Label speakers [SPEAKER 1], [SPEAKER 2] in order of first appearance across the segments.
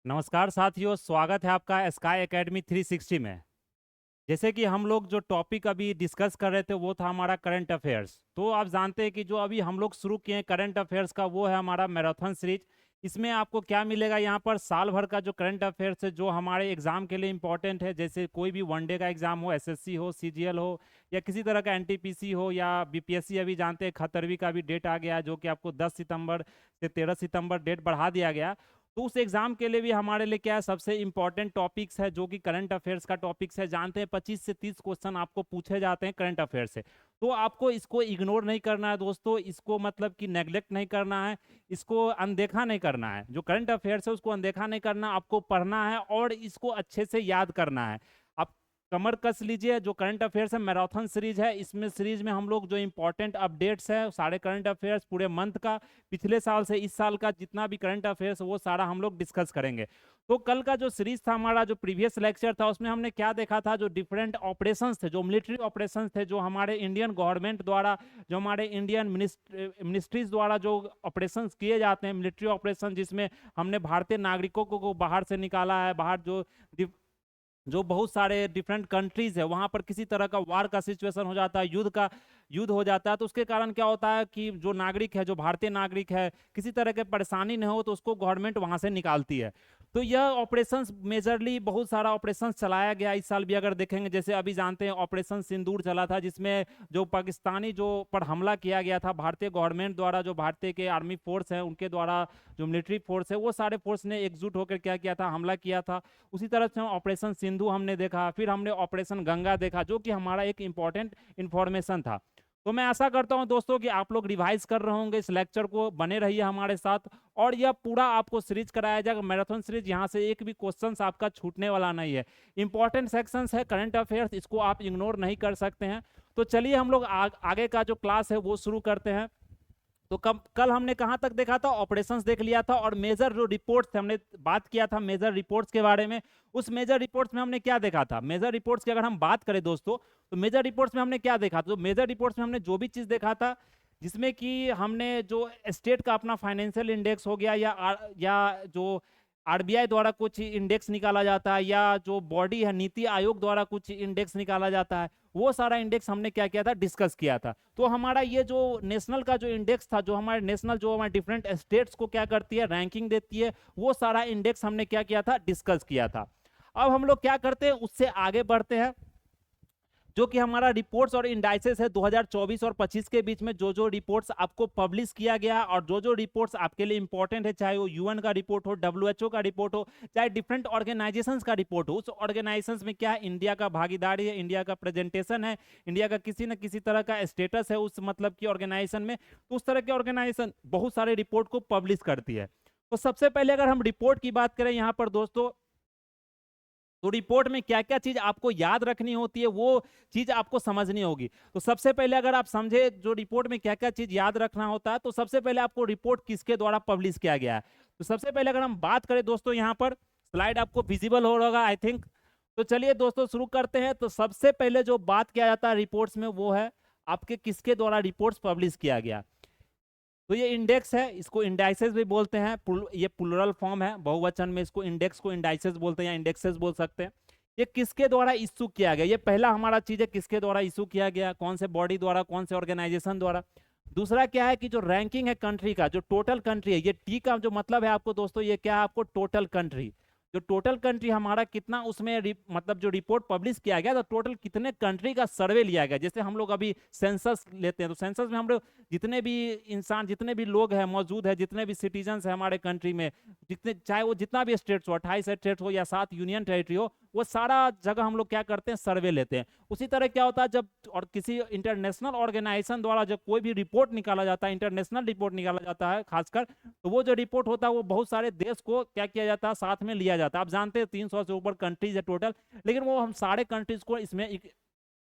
[SPEAKER 1] नमस्कार साथियों, स्वागत है आपका स्काई एकेडमी 360 में। जैसे कि हम लोग जो टॉपिक अभी डिस्कस कर रहे थे वो था हमारा करंट अफेयर्स। तो आप जानते हैं कि जो अभी हम लोग शुरू किए हैं करंट अफेयर्स का वो है हमारा मैराथन सीरीज। इसमें आपको क्या मिलेगा, यहाँ पर साल भर का जो करंट अफेयर्स है जो हमारे एग्जाम के लिए इंपॉर्टेंट है, जैसे कोई भी वनडे का एग्जाम हो, एसएससी हो, सीजीएल हो, या किसी तरह का एनटीपीसी हो, या बीपीएससी। अभी जानते हैं 71वीं का भी डेट आ गया है, जो कि आपको 10 सितंबर से 13 सितंबर डेट बढ़ा दिया गया। तो उस एग्जाम के लिए भी हमारे लिए क्या है, सबसे इंपॉर्टेंट टॉपिक्स है जो कि करंट अफेयर्स का टॉपिक्स है। जानते हैं 25 से 30 क्वेश्चन आपको पूछे जाते हैं करंट अफेयर्स से। तो आपको इसको इग्नोर नहीं करना है दोस्तों, इसको मतलब कि नेग्लेक्ट नहीं करना है, इसको अनदेखा नहीं करना है। जो करंट अफेयर्स है उसको अनदेखा नहीं करना, आपको पढ़ना है और इसको अच्छे से याद करना है। आप कमर कस लीजिए। जो करंट अफेयर्स है मैराथन सीरीज है, इसमें सीरीज में हम लोग जो इंपॉर्टेंट अपडेट्स है सारे करंट अफेयर्स पूरे मंथ का, पिछले साल से इस साल का जितना भी करंट अफेयर्स वो सारा हम लोग डिस्कस करेंगे। तो कल का जो सीरीज था हमारा, जो प्रीवियस लेक्चर था, उसमें हमने क्या देखा था, जो डिफरेंट ऑपरेशंस थे, जो मिलिट्री ऑपरेशंस थे, जो हमारे इंडियन गवर्नमेंट द्वारा, जो हमारे इंडियन मिनिस्ट्रीज द्वारा जो ऑपरेशंस किए जाते हैं, मिलिट्री ऑपरेशन, जिसमें हमने भारतीय नागरिकों को बाहर से निकाला है। बाहर जो बहुत सारे डिफरेंट कंट्रीज है वहां पर किसी तरह का वार का सिचुएशन हो जाता है, युद्ध हो जाता है, तो उसके कारण क्या होता है कि जो नागरिक है, जो भारतीय नागरिक है, किसी तरह के परेशानी न हो तो उसको गवर्नमेंट वहां से निकालती है। तो यह ऑपरेशंस मेजरली बहुत सारा ऑपरेशंस चलाया गया इस साल भी। अगर देखेंगे, जैसे अभी जानते हैं ऑपरेशन सिंदूर चला था, जिसमें जो पाकिस्तानी जो पर हमला किया गया था भारतीय गवर्नमेंट द्वारा, जो भारतीय के आर्मी फोर्स है उनके द्वारा, जो मिलिट्री फोर्स है वो सारे फोर्स ने एकजुट होकर क्या किया था, हमला किया था। उसी तरह से ऑपरेशन सिंधु हमने देखा, फिर हमने ऑपरेशन गंगा देखा, जो कि हमारा एक इंपॉर्टेंट इंफॉर्मेशन था। तो मैं आशा करता हूं दोस्तों कि आप लोग रिवाइज कर रहे होंगे इस लेक्चर को, बने रहिए हमारे साथ। और यह पूरा आपको सीरीज कराया जाएगा, मैराथन सीरीज। यहाँ से एक भी क्वेश्चन आपका छूटने वाला नहीं है। इंपॉर्टेंट सेक्शंस है करंट अफेयर्स, इसको आप इग्नोर नहीं कर सकते हैं। तो चलिए हम लोग आगे का जो क्लास है वो शुरू करते हैं। तो कल हमने कहां तक देखा था, ऑपरेशंस देख लिया था, और मेजर जो रिपोर्ट्स थे हमने बात किया था मेजर रिपोर्ट्स के बारे में। उस मेजर रिपोर्ट्स में हमने क्या देखा था, मेजर रिपोर्ट्स की अगर हम बात करें दोस्तों, तो मेजर रिपोर्ट्स में हमने क्या देखा था, तो मेजर रिपोर्ट्स में हमने जो भी चीज देखा था, जिसमें कि हमने जो स्टेट का अपना फाइनेंशियल इंडेक्स हो गया, या जो आरबीआई द्वारा कुछ इंडेक्स निकाला जाता है, या जो बॉडी है नीति आयोग द्वारा कुछ इंडेक्स निकाला जाता है, वो सारा इंडेक्स हमने क्या किया था, डिस्कस किया था। तो हमारा ये जो नेशनल का जो इंडेक्स था, जो हमारे नेशनल, जो हमारे डिफरेंट स्टेट्स को क्या करती है, रैंकिंग देती है, वो सारा इंडेक्स हमने क्या किया था, डिस्कस किया था। अब हम लोग क्या करते हैं, उससे आगे बढ़ते हैं। जो कि हमारा रिपोर्ट्स और इंडाइसेस है 2024 और 25 के बीच में, जो जो रिपोर्ट्स आपको पब्लिश किया गया, और जो जो रिपोर्ट्स आपके लिए इंपॉर्टेंट है, चाहे वो यूएन का रिपोर्ट हो, डब्ल्यूएचओ का रिपोर्ट हो, चाहे डिफरेंट ऑर्गेनाइजेशंस का रिपोर्ट हो, उस ऑर्गेनाइजेशंस में क्या है, इंडिया का भागीदारी है, इंडिया का प्रेजेंटेशन है, इंडिया का किसी न किसी तरह का स्टेटस है उस मतलब की ऑर्गेनाइजेशन में। तो उस तरह की ऑर्गेनाइजेशन बहुत सारे रिपोर्ट को पब्लिश करती है। तो सबसे पहले अगर हम रिपोर्ट की बात करें यहाँ पर दोस्तों, तो रिपोर्ट में क्या क्या चीज आपको याद रखनी होती है, वो चीज आपको समझनी होगी। तो सबसे पहले अगर आप समझे जो रिपोर्ट में क्या क्या चीज याद रखना होता है, तो सबसे पहले आपको रिपोर्ट किसके द्वारा पब्लिश किया गया है। तो सबसे पहले अगर हम बात करें दोस्तों, यहाँ पर स्लाइड आपको विजिबल हो रहा आई थिंक। तो चलिए दोस्तों शुरू करते हैं। तो सबसे पहले जो बात किया जाता है रिपोर्ट्स में, वो है आपके किसके द्वारा रिपोर्ट्स पब्लिश किया गया। तो ये इंडेक्स है, इसको इंडाइसेस भी बोलते हैं, ये प्लुरल फॉर्म है, बहुवचन में इसको इंडेक्स को इंडाइसेस बोलते हैं या इंडेक्सेस बोल सकते हैं। ये किसके द्वारा इशू किया गया, ये पहला हमारा चीज है, किसके द्वारा इशू किया गया, कौन से बॉडी द्वारा, कौन से ऑर्गेनाइजेशन द्वारा। दूसरा क्या है कि जो रैंकिंग है कंट्री का, जो टोटल कंट्री है, ये टी का जो मतलब है आपको दोस्तों, ये क्या है आपको, टोटल कंट्री। जो टोटल कंट्री हमारा कितना, उसमें मतलब जो रिपोर्ट पब्लिश किया गया तो टोटल कितने कंट्री का सर्वे लिया गया। जैसे हम लोग अभी सेंसस लेते हैं, तो सेंसस में हम लोग जितने भी इंसान, जितने भी लोग हैं मौजूद है, जितने भी सिटीजन्स हैं हमारे कंट्री में, जितने, चाहे वो जितना भी स्टेट्स हो, 28 स्टेट्स हो या 7 यूनियन टेरिटरी हो, वो सारा जगह हम लोग क्या करते हैं, सर्वे लेते हैं। उसी तरह क्या होता है, जब और किसी इंटरनेशनल ऑर्गेनाइजेशन द्वारा जब कोई भी रिपोर्ट निकाला जाता है, इंटरनेशनल रिपोर्ट निकाला जाता है खासकर, तो वो जो रिपोर्ट होता है वो बहुत सारे देश को क्या किया जाता है, साथ में लिया जाता है। आप जानते हैं 300 से ऊपर कंट्रीज है टोटल, लेकिन वो हम सारे कंट्रीज को इसमें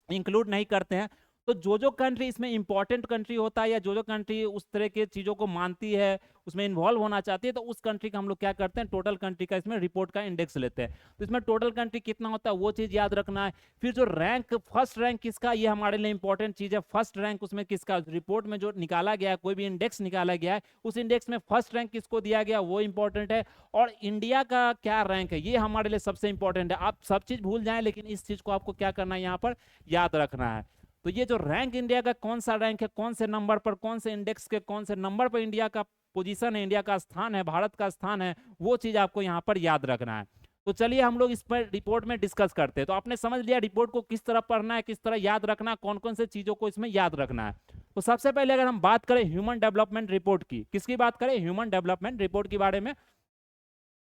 [SPEAKER 1] इंक्लूड नहीं करते हैं। तो जो कंट्री इसमें इंपॉर्टेंट कंट्री होता है या जो कंट्री उस तरह के चीज़ों को मानती है, उसमें इन्वॉल्व होना चाहती है, तो उस कंट्री का हम लोग क्या करते हैं, टोटल कंट्री का इसमें रिपोर्ट का इंडेक्स लेते हैं। तो इसमें टोटल कंट्री कितना होता है वो चीज़ याद रखना है। फिर जो रैंक, फर्स्ट रैंक किसका, ये हमारे लिए इंपॉर्टेंट चीज़ है। फर्स्ट रैंक उसमें किसका, रिपोर्ट में जो निकाला गया है, कोई भी इंडेक्स निकाला गया है, उस इंडेक्स में फर्स्ट रैंक किसको दिया गया वो इंपॉर्टेंट है। और इंडिया का क्या रैंक है ये हमारे लिए सबसे इंपॉर्टेंट है। आप सब चीज़ भूल जाएं लेकिन इस चीज़ को आपको क्या करना है, यहाँ पर याद रखना है। तो ये जो रैंक इंडिया का कौन सा रैंक है, कौन से नंबर पर, कौन से इंडेक्स के कौन से नंबर पर इंडिया का पोजीशन है, इंडिया का स्थान है, भारत का स्थान है, वो चीज आपको यहाँ पर याद रखना है। तो चलिए हम लोग इस पर रिपोर्ट में डिस्कस करते हैं। तो आपने समझ लिया रिपोर्ट को किस तरह पढ़ना है, किस तरह याद रखना है, कौन कौन से चीजों को इसमें याद रखना है। तो सबसे पहले अगर हम बात करें ह्यूमन डेवलपमेंट रिपोर्ट की, किसकी बात करें, ह्यूमन डेवलपमेंट रिपोर्ट के बारे में।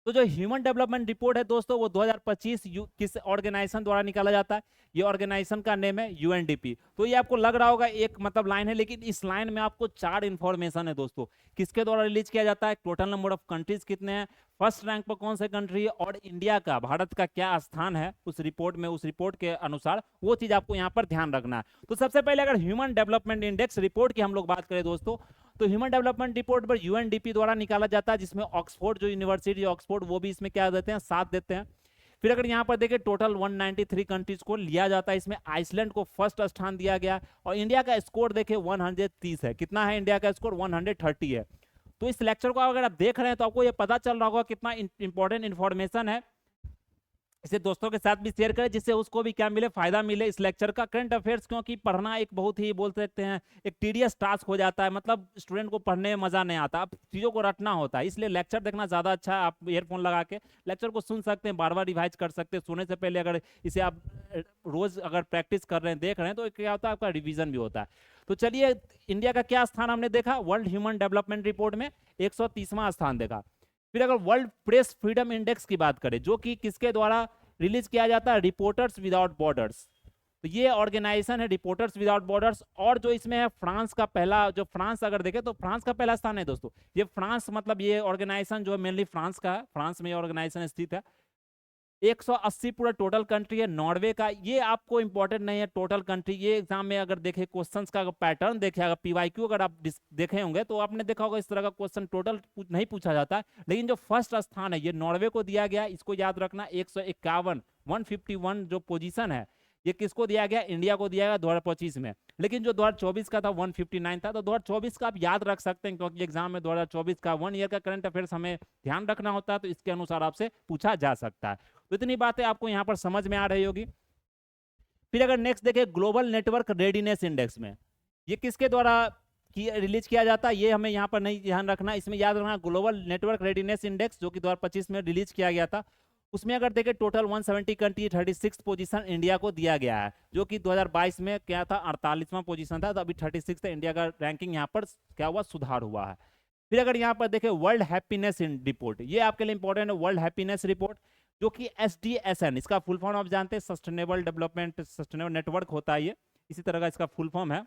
[SPEAKER 1] तो जो ह्यूमन डेवलपमेंट रिपोर्ट है दोस्तों, वो 2025 किस ऑर्गेनाइजेशन द्वारा निकाला जाता है, ये ऑर्गेनाइजेशन का नेम है यूएनडीपी। तो ये आपको लग रहा होगा एक मतलब लाइन है, लेकिन इस लाइन में आपको 4 इंफॉर्मेशन है दोस्तों। किसके द्वारा रिलीज किया जाता है, टोटल नंबर ऑफ कंट्रीज कितने हैं, फर्स्ट रैंक पर कौन से कंट्री है, और इंडिया का, भारत का क्या स्थान है उस रिपोर्ट में, उस रिपोर्ट के अनुसार वो चीज आपको यहाँ पर ध्यान रखना है। तो सबसे पहले अगर ह्यूमन डेवलपमेंट इंडेक्स रिपोर्ट की हम लोग बात करें दोस्तों, तो ह्यूमन डेवलपमेंट रिपोर्ट पर यूएनडीपी द्वारा निकाला जाता है, जिसमें ऑक्सफोर्ड जो यूनिवर्सिटी ऑक्सफोर्ड वो भी इसमें क्या देते हैं, साथ देते हैं। फिर अगर यहाँ पर देखें टोटल 193 कंट्रीज को लिया जाता है, इसमें आइसलैंड को फर्स्ट स्थान दिया गया और इंडिया का स्कोर देखें 130 है। कितना है इंडिया का स्कोर, 130 है। तो इस लेक्चर को अगर आप देख रहे हैं तो आपको ये पता चल रहा होगा कितना इंपॉर्टेंट इंफॉर्मेशन है। इसे दोस्तों के साथ भी शेयर करें जिससे उसको भी क्या मिले, फायदा मिले इस लेक्चर का। करंट अफेयर्स क्योंकि पढ़ना एक बहुत ही बोल सकते हैं एक टीडियस टास्क हो जाता है, मतलब स्टूडेंट को पढ़ने में मजा नहीं आता, अब चीज़ों को रटना होता है, इसलिए लेक्चर देखना ज़्यादा अच्छा है। आप ईयरफोन लगा के लेक्चर को सुन सकते हैं, बार बार रिवाइज कर सकते हैं। सोने से पहले अगर इसे आप रोज अगर प्रैक्टिस कर रहे हैं, देख रहे हैं, तो क्या होता है आपका रिविजन भी होता है। तो चलिए इंडिया का क्या स्थान हमने देखा, वर्ल्ड ह्यूमन डेवलपमेंट रिपोर्ट में 130वां स्थान देखा। फिर अगर वर्ल्ड प्रेस फ्रीडम इंडेक्स की बात करें, जो कि किसके द्वारा रिलीज किया जाता है, रिपोर्टर्स विदाउट बॉर्डर्स। तो ये ऑर्गेनाइजेशन है रिपोर्टर्स विदाउट बॉर्डर्स। और जो इसमें है फ्रांस का पहला, जो फ्रांस अगर देखें तो फ्रांस का पहला स्थान है दोस्तों। ये फ्रांस मतलब ये ऑर्गेनाइजेशन जो है मेनली फ्रांस का है, फ्रांस में ये ऑर्गेनाइजेशन स्थित है। 180 पूरा टोटल कंट्री है। नॉर्वे का, ये आपको इंपॉर्टेंट नहीं है टोटल कंट्री, ये एग्जाम में अगर देखे क्वेश्चंस का पैटर्न देखे, अगर पीवाईक्यू अगर आप देखे होंगे तो आपने देखा होगा इस तरह का क्वेश्चन टोटल नहीं पूछा जाता है। लेकिन जो फर्स्ट स्थान है ये नॉर्वे को दिया गया, इसको याद रखना। 151 151 जो पोजीशन है ये किसको दिया गया, इंडिया को दिया गया 2025 में। लेकिन जो 2024 का था 159 था। तो 2024 का आप याद रख सकते हैं क्योंकि एग्जाम में 2024 का 1 ईयर का करंट अफेयर्स हमें ध्यान रखना होता है, तो इसके अनुसार आपसे पूछा जा सकता है। तो इतनी बातें आपको यहाँ पर समझ में आ रही होगी। फिर अगर नेक्स्ट देखें ग्लोबल नेटवर्क रेडीनेस इंडेक्स में, ये किसके द्वारा रिलीज किया जाता है, ये हमें यहाँ पर नहीं ध्यान रखना, इसमें याद रखना ग्लोबल नेटवर्क रेडीनेस इंडेक्स जो कि 2025 में रिलीज किया गया था। उसमें अगर देखें टोटल 170 कंट्री, 36 पोजीशन इंडिया को दिया गया है, जो कि 2022 में क्या था 48वां पोजीशन था, तो अभी 36 था। इंडिया का रैंकिंग यहाँ पर क्या हुआ, सुधार हुआ है। फिर अगर यहाँ पर देखें वर्ल्ड हैप्पीनेस रिपोर्ट, ये आपके लिए इंपॉर्टेंट है। वर्ल्ड हैप्पीनेस रिपोर्ट जो कि SDSN, इसका फुल फॉर्म आप जानते हैं, सस्टेनेबल डेवलपमेंट सस्टेनेबल नेटवर्क होता है, ये इसी तरह का इसका फुल फॉर्म है।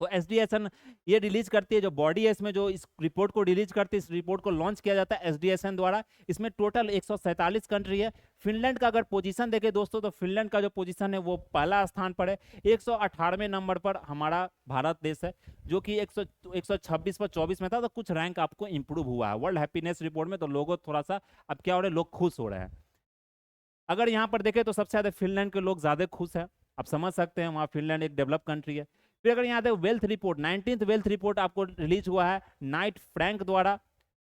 [SPEAKER 1] तो SDSN ये रिलीज करती है, जो बॉडी है इसमें जो इस रिपोर्ट को रिलीज करती है, इस रिपोर्ट को लॉन्च किया जाता है SDSN द्वारा। इसमें टोटल 147 कंट्री है। फिनलैंड का अगर पोजीशन देखें दोस्तों, तो फिनलैंड का जो पोजीशन है वो पहला स्थान पर है। 118वें नंबर पर हमारा भारत देश है, जो कि 126 पर 24 में था, तो कुछ रैंक आपको इंप्रूव हुआ है वर्ल्ड हैप्पीनेस रिपोर्ट में। तो लोगों थोड़ा सा अब क्या हो रहे हैं, लोग खुश हो रहे हैं। अगर यहाँ पर देखें तो सबसे ज्यादा फिनलैंड के लोग ज्यादा खुश हैं, आप समझ सकते हैं, वहाँ फिनलैंड एक डेवलप कंट्री है। फिर अगर यहाँ देखो wealth report, 19th wealth report आपको रिलीज हुआ है नाइट फ्रैंक द्वारा।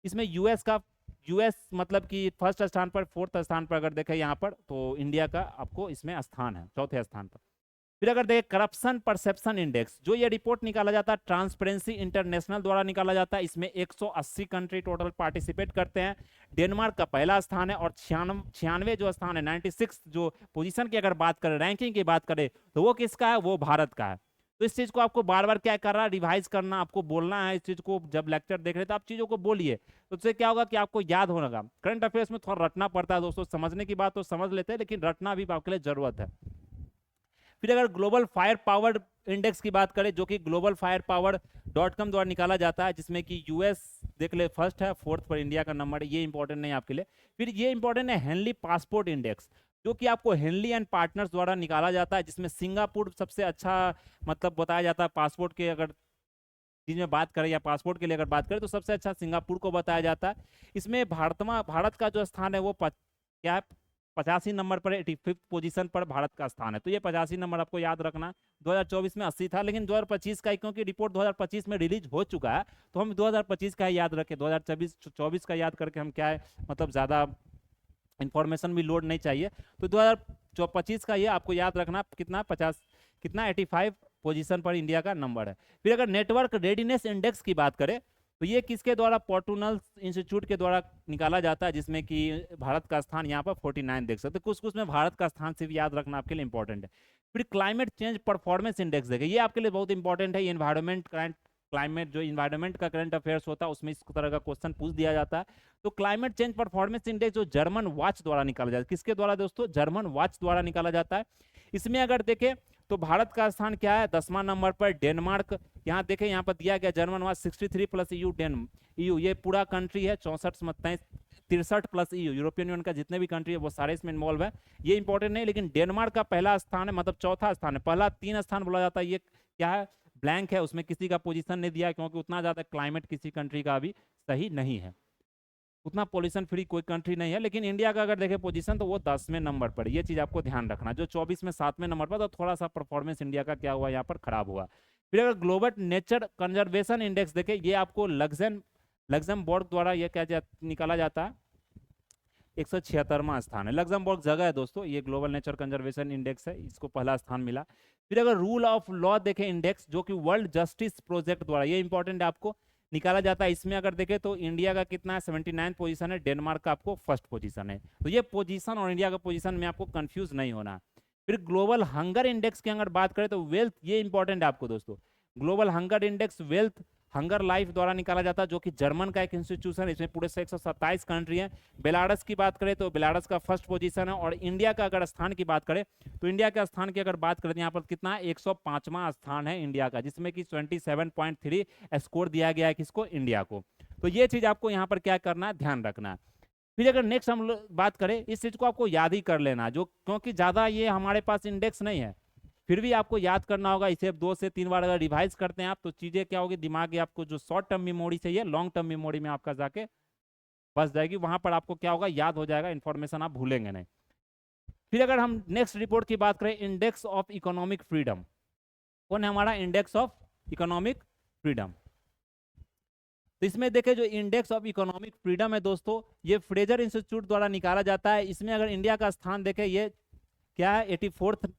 [SPEAKER 1] इसमें यूएस मतलब कि फर्स्ट स्थान पर, फोर्थ स्थान पर अगर देखें यहाँ पर, तो इंडिया का आपको इसमें स्थान है चौथे स्थान पर। फिर अगर देखें करप्शन परसेप्शन इंडेक्स, जो ये रिपोर्ट निकाला जाता है ट्रांसपेरेंसी इंटरनेशनल द्वारा निकाला जाता है, इसमें 180 कंट्री टोटल पार्टिसिपेट करते हैं। डेनमार्क का पहला स्थान है और 96 जो स्थान है, 96 जो पोजीशन की अगर बात करें, रैंकिंग की बात करें, तो वो किसका है, वो भारत का है। तो इस चीज को आपको बार बार क्या कर रहा है, रिवाइज करना, आपको बोलना है इस चीज को। जब लेक्चर देख रहे तो आप चीजों को बोलिए, तो उससे क्या होगा कि आपको याद होगा। करंट अफेयर्स में थोड़ा रटना पड़ता है दोस्तों, समझने की बात तो समझ लेते हैं, लेकिन रटना भी आपके लिए जरूरत है। फिर अगर ग्लोबल फायर पावर इंडेक्स की बात करें, जो कि ग्लोबल फायर पावर .com द्वारा निकाला जाता है, जिसमें कि यूएस देख ले फर्स्ट है, फोर्थ पर इंडिया का नंबर है, ये इंपॉर्टेंट नहीं आपके लिए। फिर ये इंपॉर्टेंट है हेनली पासपोर्ट इंडेक्स। जो कि आपको हेनली एंड पार्टनर्स द्वारा निकाला जाता है, जिसमें सिंगापुर सबसे अच्छा मतलब बताया जाता है। पासपोर्ट के अगर चीज में बात करें या पासपोर्ट के लिए अगर बात करें तो सबसे अच्छा सिंगापुर को बताया जाता है। इसमें भारत का जो स्थान है वो क्या है, 85 नंबर पर, 85th पोजीशन पर भारत का स्थान है। तो ये 85 नंबर आपको याद रखना। 2024 में 80 था, लेकिन 2025 का क्योंकि रिपोर्ट 2025 में रिलीज हो चुका है तो हम 2025 का याद रखें। 2024 का याद करके हम क्या है मतलब ज़्यादा इंफॉर्मेशन भी लोड नहीं चाहिए। तो 2025 का ये आपको याद रखना कितना 50 कितना 85 पोजीशन पर इंडिया का नंबर है। फिर अगर नेटवर्क रेडीनेस इंडेक्स की बात करें तो ये किसके द्वारा, पोर्टुनल इंस्टीट्यूट के द्वारा निकाला जाता है, जिसमें कि भारत का स्थान यहाँ पर 49 देख सकते हैं। कुछ कुछ में भारत का स्थान से भी याद रखना आपके लिए इंपॉर्टेंट है। फिर क्लाइमेट चेंज परफॉर्मेंस इंडेक्स देखें, ये आपके लिए बहुत इंपॉर्टेंट है। ये इन्वायरमेंट क्लाइमेट जो इन्वायरमेंट का करंट अफेयर्स होता है उसमें इस तरह का क्वेश्चन पूछ दिया जाता है। तो क्लाइमेट चेंज परफॉर्मेंस इंडेक्स जो जर्मन वॉच द्वारा निकाला जाता है, किसके द्वारा दोस्तों, जर्मन वॉच द्वारा निकाला जाता है। इसमें अगर देखें तो भारत का स्थान क्या है, 10वां नंबर पर डेनमार्क। यहाँ देखें यहाँ पर दिया गया जर्मन वॉच 63 प्लस EU ये पूरा कंट्री है, 63 प्लस EU यूरोपियन यूनियन का जितने भी कंट्री है वो सारे इसमें इन्वॉल्व है। ये इंपॉर्टेंट नहीं, लेकिन डेनमार्क का पहला स्थान है, मतलब चौथा स्थान है। पहला 3 स्थान बोला जाता है, ये क्या है, ब्लैंक है, उसमें किसी का पोजीशन नहीं दिया क्योंकि उतना ज़्यादा क्लाइमेट किसी कंट्री का अभी सही नहीं है, उतना पॉल्यूशन फ्री कोई कंट्री नहीं है। लेकिन इंडिया का अगर देखें पोजीशन तो वो 10वें नंबर पर, ये चीज़ आपको ध्यान रखना। जो 24 में 7वें नंबर पर, तो थोड़ा सा परफॉर्मेंस इंडिया का क्या हुआ यहाँ पर खराब हुआ। फिर अगर ग्लोबल नेचर कंजर्वेशन इंडेक्स देखें, ये आपको लग्जमबर्ग द्वारा ये क्या निकाला जाता है, 176वां स्थान है। लग्जमबर्ग जगह है दोस्तों, ये ग्लोबल नेचर कंजर्वेशन इंडेक्स है, इसको पहला स्थान मिला। फिर अगर रूल ऑफ लॉ देखें इंडेक्स, जो कि वर्ल्ड जस्टिस प्रोजेक्ट द्वारा, ये इंपॉर्टेंट है, आपको निकाला जाता है। इसमें अगर देखें तो इंडिया का कितना है, 79 पोजीशन है, डेनमार्क का आपको फर्स्ट पोजीशन है। तो ये पोजीशन और इंडिया का पोजीशन में आपको कंफ्यूज नहीं होना। फिर ग्लोबल हंगर इंडेक्स की अगर बात करें तो वेल्थ, ये इंपॉर्टेंट है आपको दोस्तों। Global hunger index wealth hunger life द्वारा निकाला जाता है, जो कि जर्मन का एक इंस्टीट्यूशन है। इसमें पूरे से 127 कंट्री हैं। बेलारस की बात करें तो बेलारस का फर्स्ट पोजीशन है। और इंडिया का अगर स्थान की बात करें तो इंडिया के स्थान की अगर बात करें तो यहाँ पर कितना है, 105वां स्थान है इंडिया का, जिसमें कि 27.3 स्कोर दिया गया है किसको, इंडिया को। तो ये चीज आपको यहाँ पर क्या करना है, ध्यान रखना है। फिर अगर नेक्स्ट हम बात करें, इस चीज को आपको याद ही कर लेना, जो क्योंकि ज्यादा ये हमारे पास इंडेक्स नहीं है, फिर भी आपको याद करना होगा। इसे 2 से 3 बार अगर रिवाइज करते हैं आप तो चीजें क्या होगी, दिमाग की आपको जो शॉर्ट टर्म मेमोरी चाहिए लॉन्ग टर्म मेमोरी में आपका जाके बस जाएगी, वहां पर आपको क्या होगा, याद हो जाएगा, इंफॉर्मेशन आप भूलेंगे नहीं। फिर अगर हम नेक्स्ट रिपोर्ट की बात करें, इंडेक्स ऑफ इकोनॉमिक फ्रीडम, कौन है हमारा, इंडेक्स ऑफ इकोनॉमिक फ्रीडम। तो इसमें देखें जो इंडेक्स ऑफ इकोनॉमिक फ्रीडम है दोस्तों, ये फ्रेजर इंस्टीट्यूट द्वारा निकाला जाता है। इसमें अगर इंडिया का स्थान देखें, ये क्या है, 84th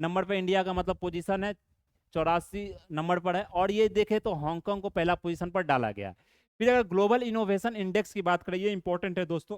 [SPEAKER 1] नंबर पे इंडिया का मतलब पोजीशन है, 84 नंबर पर है। और ये देखें तो हांगकांग को पहला पोजीशन पर डाला गया। फिर अगर ग्लोबल इनोवेशन इंडेक्स की बात करें, ये इंपॉर्टेंट है दोस्तों,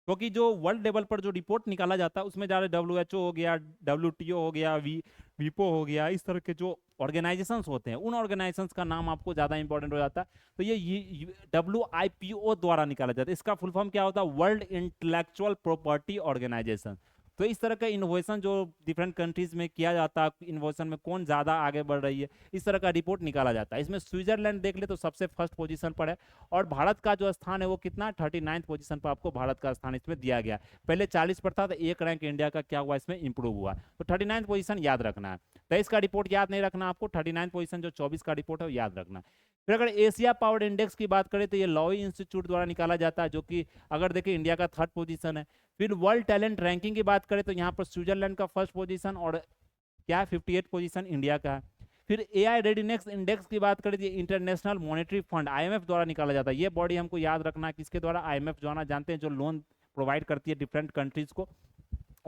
[SPEAKER 1] क्योंकि जो वर्ल्ड लेवल पर जो रिपोर्ट निकाला जाता है उसमें ज़्यादा WHO हो गया, WTO हो गया, विपो हो गया, इस तरह के जो ऑर्गेनाइजेशंस होते हैं उन ऑर्गेनाइजेशंस का नाम आपको ज़्यादा इंपॉर्टेंट हो जाता है। तो ये WIPO द्वारा निकाला जाता है। इसका फुल फॉर्म क्या होता है, वर्ल्ड इंटेलेक्चुअल प्रॉपर्टी ऑर्गेनाइजेशन। तो इस तरह का इनोवेशन जो डिफरेंट कंट्रीज में किया जाता है, इनोवेशन में कौन ज़्यादा आगे बढ़ रही है, इस तरह का रिपोर्ट निकाला जाता है। इसमें स्विट्जरलैंड देख ले तो सबसे फर्स्ट पोजीशन पर है। और भारत का जो स्थान है वो कितना, 39 पोजीशन पर आपको भारत का स्थान इसमें दिया गया। पहले 40 पर था, तो एक रैंक इंडिया का क्या हुआ, इसमें इंप्रूव हुआ। तो 39 पोजीशन याद रखना है। 23 का रिपोर्ट याद नहीं रखना आपको, 39 पोजीशन जो 24 का रिपोर्ट है वो याद रखना। फिर अगर एशिया पावर इंडेक्स की बात करें तो ये लॉई इंस्टीट्यूट द्वारा निकाला जाता है, जो कि अगर देखिए इंडिया का 3rd पोजीशन है। फिर वर्ल्ड टैलेंट रैंकिंग की बात करें तो यहाँ पर स्विट्जरलैंड का फर्स्ट पोजीशन और क्या 58 पोजीशन इंडिया का है। फिर AI रेडीनेस इंडेक्स की बात करें तो इंटरनेशनल मॉनेटरी फंड IMF द्वारा निकाला जाता है। ये बॉडी हमको याद रखना है किसके द्वारा, IMF जो ना जानते हैं, जो लोन प्रोवाइड करती है डिफरेंट कंट्रीज को।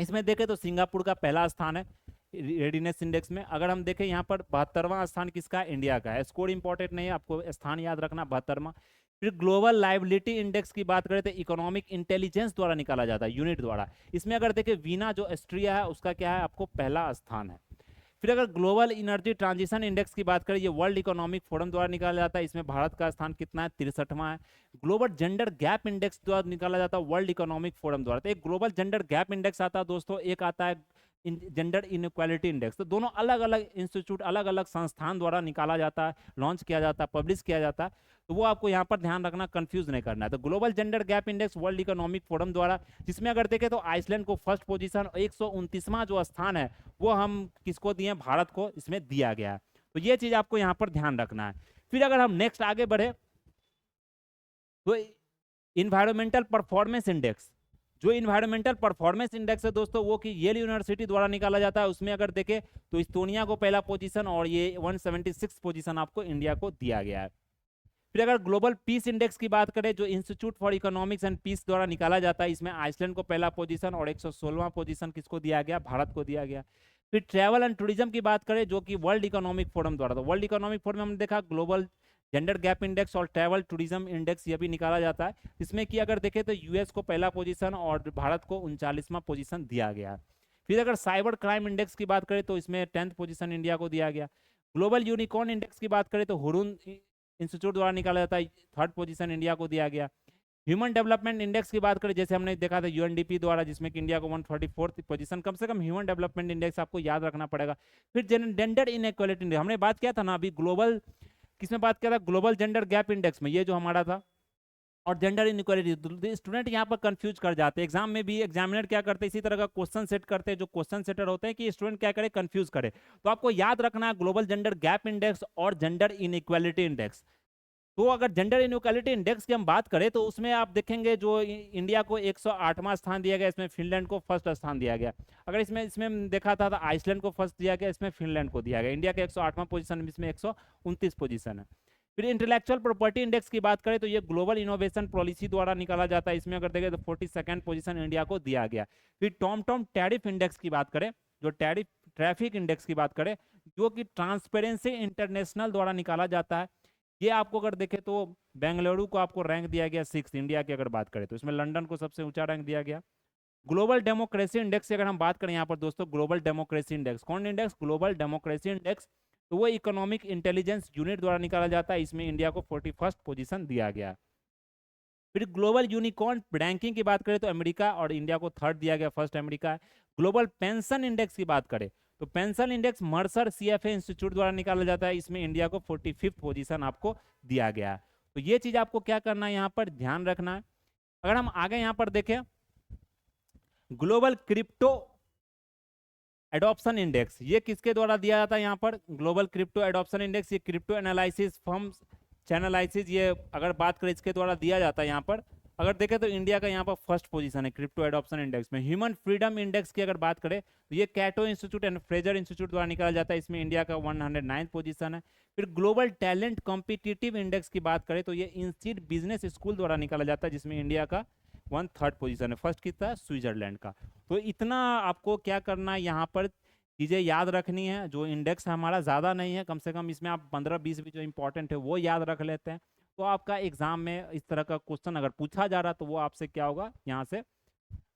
[SPEAKER 1] इसमें देखें तो सिंगापुर का पहला स्थान है रेडीनेस इंडेक्स में। अगर हम देखें यहाँ पर 72वां स्थान किसका है, इंडिया का है। स्कोर इंपॉर्टेंट नहीं है, आपको स्थान याद रखना 72वां। फिर ग्लोबल लाइबिलिटी इंडेक्स की बात करें तो इकोनॉमिक इंटेलिजेंस द्वारा निकाला जाता है, यूनिट द्वारा। इसमें अगर देखें वीना जो ऑस्ट्रिया है उसका क्या है, आपको पहला स्थान है। फिर अगर ग्लोबल एनर्जी ट्रांजिशन इंडेक्स की बात करें, ये वर्ल्ड इकोनॉमिक फोरम द्वारा निकाला जाता है। इसमें भारत का स्थान कितना है, 63वां है। ग्लोबल जेंडर गैप इंडेक्स द्वारा निकाला जाता है वर्ल्ड इकोनॉमिक फोरम द्वारा। तो एक ग्लोबल जेंडर गैप इंडेक्स आता है दोस्तों, एक आता है जेंडर इनइक्वालिटी इंडेक्स। तो दोनों अलग अलग इंस्टीट्यूट, अलग अलग संस्थान द्वारा निकाला जाता है, लॉन्च किया जाता है, पब्लिश किया जाता है। तो वो आपको यहाँ पर ध्यान रखना, कंफ्यूज नहीं करना है। तो global gender gap index world economic forum द्वारा, जिसमें अगर देखें तो आइसलैंड को फर्स्ट पोजीशन, 129वां जो स्थान है वो हम किसको दिए, भारत को इसमें दिया गया है। तो ये चीज आपको यहाँ पर ध्यान रखना है। फिर अगर हम नेक्स्ट आगे बढ़े तो इन्वायरमेंटल परफॉर्मेंस इंडेक्स, जो इन्वायरमेंटल परफॉर्मेंस इंडेक्स है दोस्तों, वो कि येल यूनिवर्सिटी द्वारा निकाला जाता है। उसमें अगर देखें तो इस्तोनिया को पहला पोजीशन और ये 176 पोजीशन आपको इंडिया को दिया गया है। फिर अगर ग्लोबल पीस इंडेक्स की बात करें, जो Institute for Economics and Peace द्वारा निकाला जाता है, इसमें आइसलैंड को पहला पोजीशन और 116वां पोजीशन किसको दिया गया, भारत को दिया गया। फिर ट्रैवल एंड टूरिज्म की बात करें, जो कि वर्ल्ड इकोनॉमिक फोरम द्वारा, तो वर्ल्ड इकोनॉमिक फोरम में हमने देखा ग्लोबल जेंडर गैप इंडेक्स और ट्रैवल टूरिज्म इंडेक्स ये भी निकाला जाता है, इसमें कि अगर देखें तो यूएस को पहला पोजीशन और भारत को 39वां पोजीशन दिया गया। फिर अगर साइबर क्राइम इंडेक्स की बात करें तो इसमें 10th पोजीशन इंडिया को दिया गया। ग्लोबल यूनिकॉर्न इंडेक्स की बात करें तो हुरून इंस्टीट्यूट द्वारा निकाला जाता है, 3rd पोजीशन इंडिया को दिया गया। ह्यूमन डेवलपमेंट इंडेक्स की बात करें, जैसे हमने देखा था यूएनडीपी द्वारा, जिसमें कि इंडिया को 134th पोजीशन, कम से कम ह्यूमन डेवलपमेंट इंडेक्स आपको याद रखना पड़ेगा। फिर जेंडर इनइक्वालिटी इंडेक्स, हमने बात किया था ना अभी ग्लोबल, किसमें बात किया था, ग्लोबल जेंडर गैप इंडेक्स में, ये जो हमारा था। और जेंडर इनइक्वालिटी, स्टूडेंट यहाँ पर कंफ्यूज कर जाते हैं, एग्जाम में भी एग्जामिनर क्या करते हैं, इसी तरह का क्वेश्चन सेट करते हैं, जो क्वेश्चन सेटर होते हैं कि स्टूडेंट क्या करे, कंफ्यूज करे। तो आपको याद रखना है ग्लोबल जेंडर गैप इंडेक्स और जेंडर इनइक्वालिटी इंडेक्स। तो अगर जेंडर इनइक्वालिटी इंडेक्स की हम बात करें तो उसमें आप देखेंगे जो इंडिया को 108वां स्थान दिया गया, इसमें फिनलैंड को फर्स्ट स्थान दिया गया। अगर इसमें इसमें देखा था तो आइसलैंड को फर्स्ट दिया गया, इसमें फिनलैंड को दिया गया। इंडिया के 108वां पोजीशन, इसमें 129 पोजीशन है। फिर इंटेलेक्चुअल प्रॉपर्टी इंडेक्स की बात करें तो ये ग्लोबल इनोवेशन पॉलिसी द्वारा निकाला जाता है, इसमें अगर देखें तो 42nd पोजीशन इंडिया को दिया गया। फिर टॉम टैरिफ इंडेक्स की बात करें, जो टैरिफ ट्रैफिक इंडेक्स की बात करें, जो कि ट्रांसपेरेंसी इंटरनेशनल द्वारा निकाला जाता है, ये आपको अगर देखें तो बेंगलुरु को आपको रैंक दिया गया 6 इंडिया की अगर बात करें तो, इसमें लंदन को सबसे ऊंचा रैंक दिया गया। ग्लोबल डेमोक्रेसी इंडेक्स की अगर हम बात करें यहाँ पर दोस्तों, ग्लोबल डेमोक्रेसी इंडेक्स, कौन इंडेक्स, ग्लोबल डेमोक्रेसी इंडेक्स, तो वो इकोनॉमिक इंटेलिजेंस यूनिट द्वारा निकाला जाता है, इसमें इंडिया को 41st पोजीशन दिया गया। फिर ग्लोबल यूनिकॉर्न रैंकिंग की बात करें तो अमेरिका और इंडिया को 3rd दिया गया, फर्स्ट अमेरिका है। ग्लोबल पेंशन इंडेक्स की बात करें तो pension index Mercer CFA institute द्वारा निकाला जाता है, इसमें इंडिया को 45th पोजीशन आपको दिया गया। तो ये चीज आपको क्या करना है, यहाँ पर ध्यान रखना है। अगर हम आगे यहाँ पर देखें, ग्लोबल क्रिप्टो एडॉप्शन इंडेक्स, ये किसके द्वारा दिया जाता है यहाँ पर, ग्लोबल क्रिप्टो एडॉप्शन इंडेक्स, ये क्रिप्टो एनालिसिस फर्म्स चैनलाइसिस, ये अगर बात करें इसके द्वारा दिया जाता है यहाँ पर। अगर देखें तो इंडिया का यहाँ पर फर्स्ट पोजीशन है क्रिप्टो एडॉप्शन इंडेक्स में। ह्यूमन फ्रीडम इंडेक्स की अगर बात करें तो ये कैटो इंस्टीट्यूट एंड फ्रेजर इंस्टीट्यूट द्वारा निकाला जाता है, इसमें इंडिया का 109th पोजीशन है। फिर ग्लोबल टैलेंट कॉम्पिटिटिव इंडेक्स की बात करें तो ये इंस्टीट्यूट बिजनेस स्कूल द्वारा निकाला जाता है, जिसमें इंडिया का 1/3 पोजीशन है, फर्स्ट कितना है, स्विट्जरलैंड का। तो इतना आपको क्या करना है, यहाँ पर चीज़ें याद रखनी है। जो इंडेक्स हमारा ज़्यादा नहीं है, कम से कम इसमें आप 15-20 भी जो इंपॉर्टेंट है वो याद रख लेते हैं, तो आपका एग्जाम में इस तरह का क्वेश्चन अगर पूछा जा रहा तो वो आपसे क्या होगा, यहाँ से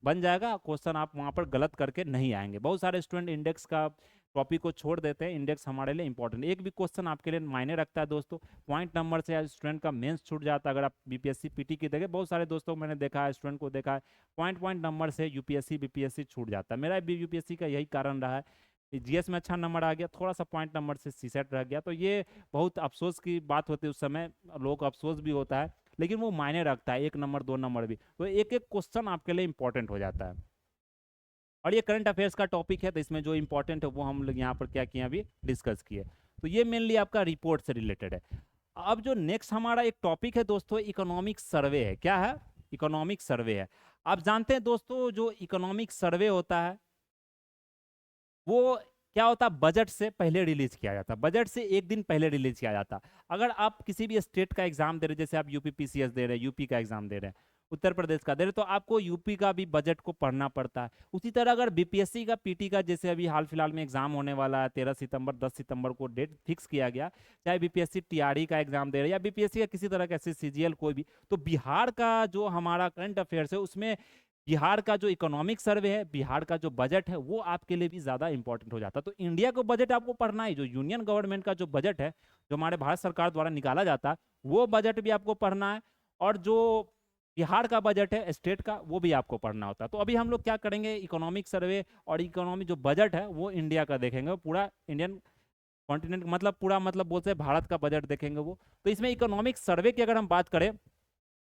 [SPEAKER 1] बन जाएगा क्वेश्चन, आप वहाँ पर गलत करके नहीं आएंगे। बहुत सारे स्टूडेंट इंडेक्स का टॉपिक को छोड़ देते हैं, इंडेक्स हमारे लिए इंपॉर्टेंट, एक भी क्वेश्चन आपके लिए मायने रखता है दोस्तों। पॉइंट नंबर से स्टूडेंट का मेंस छूट जाता है। अगर आप बीपीएससी पीटी की देखें, बहुत सारे दोस्तों मैंने देखा है, स्टूडेंट को देखा है, पॉइंट नंबर से यूपीएससी बीपीएससी छूट जाता है। मेरा भी यूपीएससी का यही कारण रहा है, जीएस में अच्छा नंबर आ गया, थोड़ा सा पॉइंट नंबर से सीसेट रह गया, तो ये बहुत अफसोस की बात होती है। उस समय लोग को अफसोस भी होता है, लेकिन वो मायने रखता है, 1 नंबर 2 नंबर भी, तो एक एक क्वेश्चन आपके लिए इंपॉर्टेंट हो जाता है। और ये करंट अफेयर्स का टॉपिक है, तो इसमें जो इंपॉर्टेंट है वो हम लोग यहाँ पर क्या किए अभी डिस्कस किए। तो ये मेनली आपका रिपोर्ट से रिलेटेड है। अब जो नेक्स्ट हमारा एक टॉपिक है दोस्तों, इकोनॉमिक सर्वे है। क्या है, इकोनॉमिक सर्वे है। आप जानते हैं दोस्तों, जो इकोनॉमिक सर्वे होता है वो क्या होता है, बजट से पहले रिलीज किया जाता है, बजट से एक दिन पहले रिलीज किया जाता है। अगर आप किसी भी स्टेट का एग्जाम दे रहे हैं, जैसे आप यूपी पीसीएस दे रहे हैं, यूपी का एग्जाम दे रहे हैं, उत्तर प्रदेश का दे रहे, तो आपको यूपी का भी बजट को पढ़ना पड़ता है। उसी तरह अगर बीपीएससी का पीटी का, जैसे अभी हाल फिलहाल में एग्जाम होने वाला है 13 सितंबर 10 सितंबर को डेट फिक्स किया गया, चाहे बीपीएससी टीआरई का एग्जाम दे रहे या बीपीएससी का किसी तरह का सीजीएल कोई भी, तो बिहार का जो हमारा करंट अफेयर्स है उसमें बिहार का जो इकोनॉमिक सर्वे है, बिहार का जो बजट है, वो आपके लिए भी ज़्यादा इंपॉर्टेंट हो जाता है। तो इंडिया को बजट आपको पढ़ना है, जो यूनियन गवर्नमेंट का जो बजट है, जो हमारे भारत सरकार द्वारा निकाला जाता है, वो बजट भी आपको पढ़ना है। और जो बिहार का बजट है स्टेट का, वो भी आपको पढ़ना होता है। तो अभी हम लोग क्या करेंगे, इकोनॉमिक सर्वे और इकोनॉमिक जो बजट है वो इंडिया का देखेंगे, पूरा इंडियन कॉन्टिनेंट, मतलब पूरा, मतलब बोलते हैं भारत का बजट देखेंगे वो। तो इसमें इकोनॉमिक सर्वे की अगर हम बात करें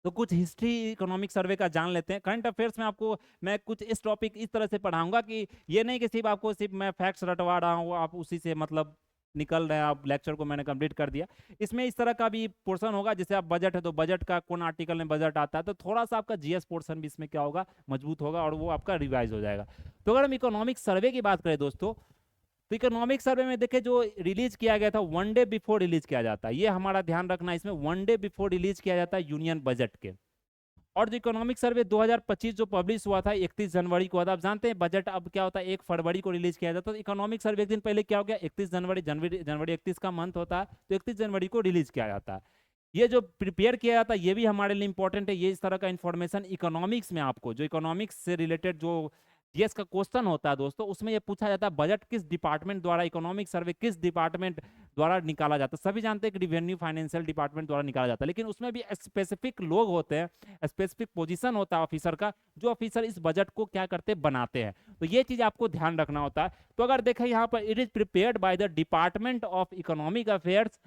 [SPEAKER 1] तो कुछ हिस्ट्री इकोनॉमिक सर्वे का जान लेते हैं। करंट अफेयर्स में आपको मैं कुछ इस टॉपिक इस तरह से पढ़ाऊंगा कि ये नहीं कि सिर्फ आपको सिर्फ मैं फैक्ट्स रटवा रहा हूँ, आप उसी से मतलब निकल रहे हैं, आप लेक्चर को मैंने कंप्लीट कर दिया। इसमें इस तरह का भी पोर्शन होगा, जैसे आप बजट है तो बजट का कौन आर्टिकल में बजट आता है, तो थोड़ा सा आपका जीएस पोर्शन भी इसमें क्या होगा, मजबूत होगा, और वो आपका रिवाइज हो जाएगा। तो अगर हम इकोनॉमिक सर्वे की बात करें दोस्तों, तो इकोनॉमिक सर्वे में देखे जो रिलीज किया गया था, 1 डे बिफोर रिलीज किया जाता है, ये हमारा ध्यान रखना है। इसमें 1 डे बिफोर रिलीज किया जाता है यूनियन बजट के। और जो इकोनॉमिक सर्वे 2025 जो पब्लिश हुआ था 31 जनवरी को, आप जानते हैं बजट अब क्या होता है 1 फरवरी को रिलीज किया जाता है। तो इकोनॉमिक सर्वे एक दिन पहले क्या हो गया, 31 जनवरी, जनवरी 31 का मंथ होता है, तो 31 जनवरी को रिलीज किया जाता है। ये जो प्रिपेयर किया जाता है ये भी हमारे लिए इंपॉर्टेंट है। ये इस तरह का इन्फॉर्मेशन इकोनॉमिक्स में आपको, जो इकोनॉमिक्स से रिलेटेड जो जीएस का क्वेश्चन होता है दोस्तों, उसमें ये पूछा जाता है बजट किस डिपार्टमेंट द्वारा, इकोनॉमिक सर्वे किस डिपार्टमेंट द्वारा निकाला जाता है। सभी जानते हैं कि रिवेन्यू फाइनेंशियल डिपार्टमेंट द्वारा निकाला जाता है, लेकिन उसमें भी स्पेसिफिक लोग होते हैं, स्पेसिफिक पोजीशन होता है ऑफिसर का, जो ऑफिसर इस बजट को क्या करते हैं, बनाते हैं। तो ये चीज आपको ध्यान रखना होता है। तो अगर देखें यहाँ पर, it is prepared by the department of economic affairs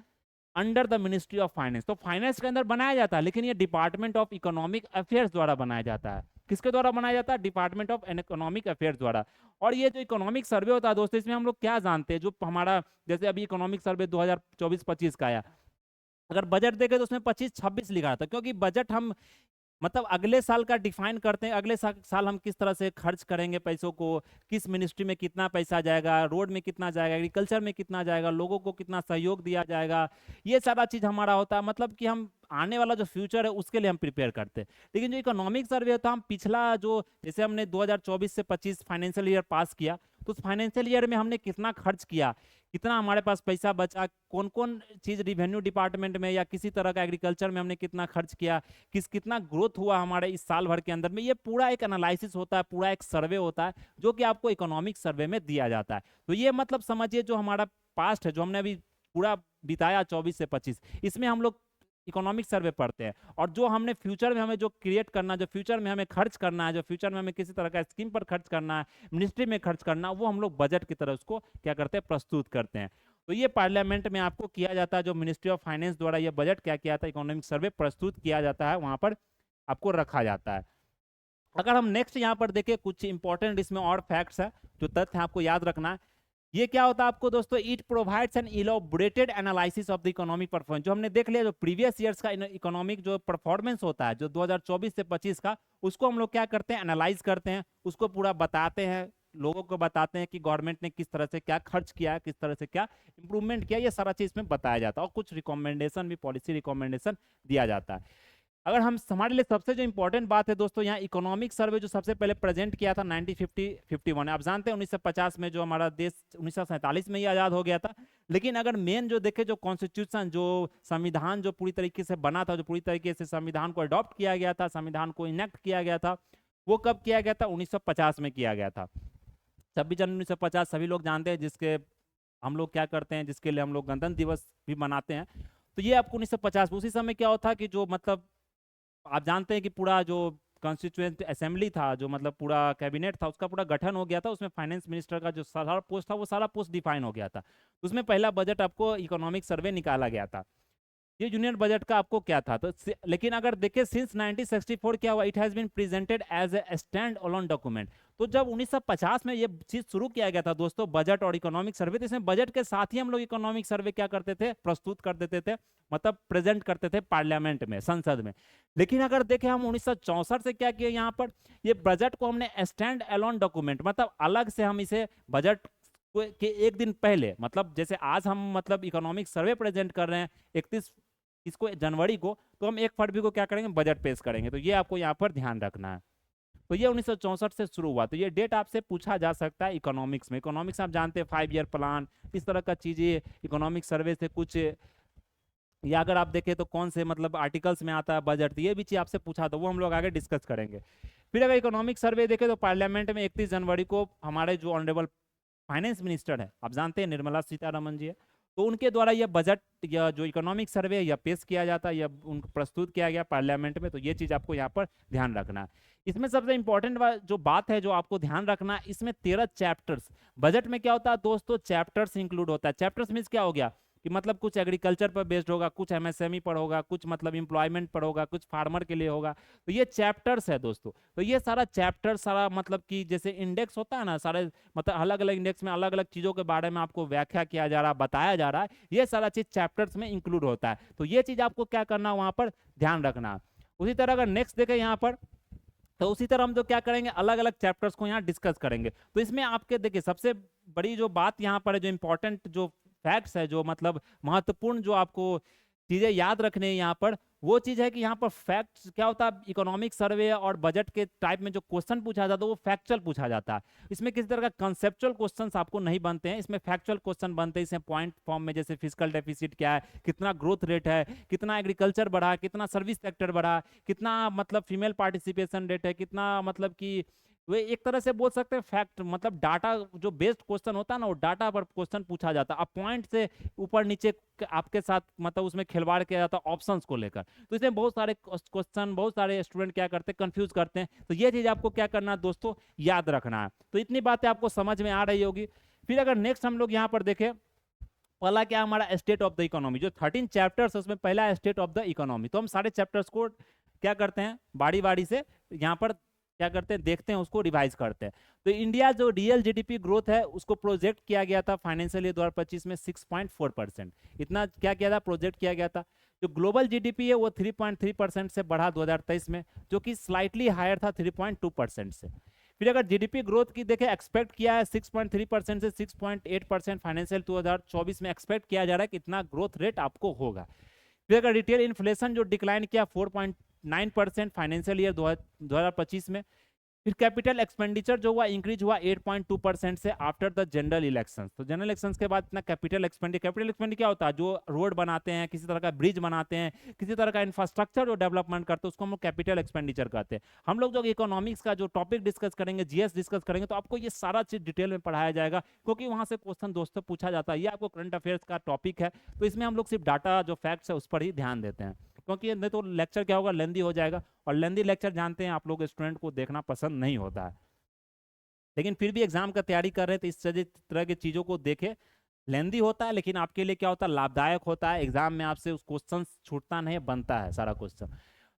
[SPEAKER 1] under the ministry of finance. तो फाइनेंस के अंदर बनाया जाता है, लेकिन ये डिपार्टमेंट ऑफ इकोनॉमिक अफेयर्स द्वारा बनाया जाता है। किसके द्वारा बनाया जाता है, डिपार्टमेंट ऑफ इकोनॉमिक अफेयर्स द्वारा। और ये जो इकोनॉमिक सर्वे होता है दोस्तों, इसमें हम लोग क्या जानते हैं, जो हमारा जैसे अभी इकोनॉमिक सर्वे 2024-25 का आया, अगर बजट देखें तो उसमें 25-26 लिखा था, क्योंकि बजट हम मतलब अगले साल का डिफाइन करते हैं, अगले साल हम किस तरह से खर्च करेंगे पैसों को, किस मिनिस्ट्री में कितना पैसा जाएगा, रोड में कितना जाएगा, एग्रीकल्चर में कितना जाएगा, लोगों को कितना सहयोग दिया जाएगा, ये सारा चीज हमारा होता है। मतलब कि हम आने वाला जो फ्यूचर है उसके लिए हम प्रिपेयर करते हैं। लेकिन जो इकोनॉमिक सर्वे होता है, हम पिछला जो, जैसे हमने 2024 से 25 फाइनेंशियल ईयर पास किया, तो उस फाइनेंशियल ईयर में हमने कितना खर्च किया, कितना हमारे पास पैसा बचा, कौन कौन चीज रिवेन्यू डिपार्टमेंट में या किसी तरह का एग्रीकल्चर में हमने कितना खर्च किया, कितना ग्रोथ हुआ हमारे इस साल भर के अंदर में, ये पूरा एक एनालिसिस होता है, पूरा एक सर्वे होता है, जो कि आपको इकोनॉमिक सर्वे में दिया जाता है। तो ये मतलब समझिए जो हमारा पास्ट है, जो हमने अभी पूरा बिताया 24 से 25, इसमें हम लोग इकोनॉमिक सर्वे पढ़ते हैं। और जो हमने फ्यूचर में हमें जो क्रिएट करना, जो फ्यूचर में हमें खर्च करना है, जो फ्यूचर में हमें किसी तरह का स्कीम पर खर्च करना है, मिनिस्ट्री में खर्च करना, वो हम लोग बजट की तरह उसको क्या करते हैं, प्रस्तुत करते हैं। तो ये पार्लियामेंट में आपको किया जाता है, जो मिनिस्ट्री ऑफ फाइनेंस द्वारा ये बजट क्या किया था, इकोनॉमिक सर्वे प्रस्तुत किया जाता है, वहां पर आपको रखा जाता है। अगर हम नेक्स्ट यहाँ पर देखें, कुछ इंपॉर्टेंट इसमें और फैक्ट्स है, जो तथ्य आपको याद रखना है। ये क्या होता है आपको दोस्तों, it provides an elaborated analysis of the economic performance. जो हमने देख लिया, जो प्रीवियस ईयर्स का इकोनॉमिक जो परफॉर्मेंस होता है, जो 2024 से 25 का, उसको हम लोग क्या करते हैं, एनालाइज करते हैं, उसको पूरा बताते हैं, लोगों को बताते हैं कि गवर्नमेंट ने किस तरह से क्या खर्च किया है, किस तरह से क्या इंप्रूवमेंट किया, ये सारा चीज इसमें बताया जाता है। और कुछ रिकमेंडेशन भी, पॉलिसी रिकमेंडेशन दिया जाता है। अगर हम, हमारे लिए सबसे जो इंपॉर्टेंट बात है दोस्तों, यहाँ इकोनॉमिक सर्वे जो सबसे पहले प्रेजेंट किया था 1951, आप जानते हैं 1950 में जो हमारा देश 1947 में ही आज़ाद हो गया था। लेकिन अगर मेन जो देखे, जो कॉन्स्टिट्यूशन, जो संविधान जो पूरी तरीके से बना था, जो पूरी तरीके से संविधान को अडॉप्ट किया गया था, संविधान को इनेक्ट किया गया था, वो कब किया गया था, 1950 में किया गया था। 26 जनवरी 1950 सभी लोग जानते हैं, जिसके हम लोग क्या करते हैं, जिसके लिए हम लोग गणतंत्र दिवस भी मनाते हैं। तो ये आपको 1950, उसी समय क्या होता कि जो मतलब आप जानते हैं कि पूरा जो कॉन्स्टिट्यूएंट असेंबली था, जो मतलब पूरा कैबिनेट था, उसका पूरा गठन हो गया था। उसमें फाइनेंस मिनिस्टर का जो सारा पोस्ट था, वो सारा पोस्ट डिफाइन हो गया था। उसमें पहला बजट आपको इकोनॉमिक सर्वे निकाला गया था। ये यूनियन बजट का आपको क्या था, तो लेकिन अगर देखें सिंस 1964 क्या हुआ, it has been presented as a standalone document. तो जब 1950 में ये चीज शुरू किया गया था दोस्तों, बजट और इकोनॉमिक सर्वे, तो इसमें बजट के साथ ही हम लोग इकोनॉमिक सर्वे क्या करते थे, प्रस्तुत कर देते थे, मतलब प्रेजेंट करते थे पार्लियामेंट में, संसद में। लेकिन अगर देखें हम 1964 से क्या किए, यहाँ पर ये बजट को हमने स्टैंड अलोन डॉक्यूमेंट, मतलब अलग से हम इसे बजट के एक दिन पहले, मतलब जैसे आज हम मतलब इकोनॉमिक सर्वे प्रेजेंट कर रहे हैं 31 इसको जनवरी को, तो हम 1 फरवरी को क्या करेंगे, बजट पेश करेंगे। तो ये आपको यहाँ पर ध्यान रखना है। तो ये 1964 से शुरू हुआ। तो ये डेट आपसे पूछा जा सकता है इकोनॉमिक्स में। इकोनॉमिक्स आप जानते हैं 5 ईयर प्लान, इस तरह का चीजें इकोनॉमिक सर्वे से कुछ, या अगर आप देखें तो कौन से मतलब आर्टिकल्स में आता है बजट, तो ये भी चीज आपसे पूछा, तो वो हम लोग आगे डिस्कस करेंगे। फिर अगर इकोनॉमिक सर्वे देखें तो पार्लियामेंट में 31 जनवरी को हमारे जो ऑनरेबल फाइनेंस मिनिस्टर है, आप जानते हैं निर्मला सीतारमन जी है, तो उनके द्वारा यह बजट या जो इकोनॉमिक सर्वे या पेश किया जाता है या उनको प्रस्तुत किया गया पार्लियामेंट में। तो ये चीज़ आपको यहाँ पर ध्यान रखना है। इसमें सबसे इंपॉर्टेंट जो बात है जो आपको ध्यान रखना है, इसमें 13 चैप्टर्स। बजट में क्या होता है दोस्तों, चैप्टर्स इंक्लूड होता है। चैप्टर्स मीन्स क्या हो गया कि मतलब कुछ एग्रीकल्चर पर बेस्ड होगा, कुछ एमएसएमई पर होगा, कुछ मतलब एम्प्लॉयमेंट पर होगा, कुछ फार्मर के लिए होगा। तो ये चैप्टर्स है दोस्तों। तो ये सारा चैप्टर सारा मतलब कि जैसे इंडेक्स होता है ना, सारे मतलब अलग अलग इंडेक्स में अलग अलग चीज़ों के बारे में आपको व्याख्या किया जा रहा है, बताया जा रहा है, ये सारा चीज़ चैप्टर्स में इंक्लूड होता है। तो ये चीज़ आपको क्या करना है वहाँ पर ध्यान रखना है। उसी तरह अगर नेक्स्ट देखें यहाँ पर, तो उसी तरह हम जो क्या करेंगे अलग अलग चैप्टर्स को यहाँ डिस्कस करेंगे। तो इसमें आपके देखिए सबसे बड़ी जो बात यहाँ पर है, जो इंपॉर्टेंट जो फैक्ट्स है, जो मतलब महत्वपूर्ण जो आपको चीजें याद रखने हैं यहाँ पर, वो चीज है कि यहाँ पर फैक्ट्स क्या होता है, इकोनॉमिक सर्वे और बजट के टाइप में जो क्वेश्चन पूछा जाता है वो फैक्चुअल पूछा जाता है। इसमें किसी तरह का कंसेप्चुअल क्वेश्चंस आपको नहीं बनते हैं, इसमें फैक्चुअल क्वेश्चन बनते हैं। इसमें पॉइंट फॉर्म में जैसे फिजिकल डेफिसिट क्या है, कितना ग्रोथ रेट है, कितना एग्रीकल्चर बढ़ा, कितना सर्विस सेक्टर बढ़ा, कितना मतलब फीमेल पार्टिसिपेशन रेट है, कितना मतलब कि वे एक तरह से बोल सकते हैं फैक्ट मतलब डाटा जो बेस्ड क्वेश्चन होता है ना, वो डाटा पर क्वेश्चन पूछा जाता है। अब पॉइंट से ऊपर नीचे आपके साथ मतलब उसमें खिलवाड़ किया जाता है ऑप्शंस को लेकर। तो इसमें बहुत सारे क्वेश्चन बहुत सारे स्टूडेंट क्या करते हैं, कंफ्यूज करते हैं। तो ये चीज आपको क्या करना है दोस्तों, याद रखना है। तो इतनी बातें आपको समझ में आ रही होगी। फिर अगर नेक्स्ट हम लोग यहाँ पर देखें, पहला क्या हमारा स्टेट ऑफ द इकोनॉमी, जो 13 चैप्टर्स है उसमें पहला स्टेट ऑफ द इकोनॉमी। तो हम सारे चैप्टर्स को क्या करते हैं बारी बारी से यहाँ पर क्या करते हैं देखते हैं, उसको रिवाइज करते हैं। तो इंडिया जो रियल जीडीपी ग्रोथ है उसको प्रोजेक्ट किया गया था फाइनेंशियल ईयर 2025 में 6.4%। इतना क्या किया था, प्रोजेक्ट किया गया था। जो ग्लोबल जीडीपी है वो 3.3% से बढ़ा 2023 में, जो कि स्लाइटली हायर था 3.2% से। फिर अगर जीडीपी ग्रोथ की देखें, एक्सपेक्ट किया है 6.3% से 6.8% फाइनेंशियल 2024 में एक्सपेक्ट किया जा रहा है कि इतना ग्रोथ रेट आपको होगा। फिर अगर रिटेल इन्फ्लेशन जो डिक्लाइन किया 4.9% फाइनेंशियल ईयर 2025 में। फिर कैपिटल एक्सपेंडिचर जो हुआ इंक्रीज हुआ 8.2% से आफ्टर द जनरल इलेक्शंस। तो जनरल इलेक्शंस के बाद इतना कैपिटल एक्सपेंडिचर क्या होता है, जो रोड बनाते हैं, किसी तरह का ब्रिज बनाते हैं, किसी तरह का इंफ्रास्ट्रक्चर जो डेवलपमेंट करते हैं, उसको हम लोग कैपिटल एक्सपेंडिचर कहते हैं। हम लोग जो इकोनॉमिक्स का जो टॉपिक डिस्कस करेंगे, जीएस डिस्कस करेंगे, तो आपको ये सारा चीज डिटेल में पढ़ाया जाएगा, क्योंकि वहां से क्वेश्चन दोस्तों पूछा जाता है। ये आपको करंट अफेयर्स का टॉपिक है, तो इसमें हम लोग सिर्फ डाटा जो फैक्ट्स है उस पर ही ध्यान देते हैं, क्योंकि नहीं तो लेक्चर क्या होगा, लेंदी हो जाएगा। और लेंदी लेक्चर जानते हैं आप लोग स्टूडेंट को देखना पसंद नहीं होता है, लेकिन फिर भी एग्जाम का तैयारी कर रहे हैं तो इस तरह की चीज़ों को देखे। लेंदी होता है लेकिन आपके लिए क्या होता है, लाभदायक होता है। एग्जाम में आपसे उस क्वेश्चन छूटता नहीं, बनता है सारा क्वेश्चन।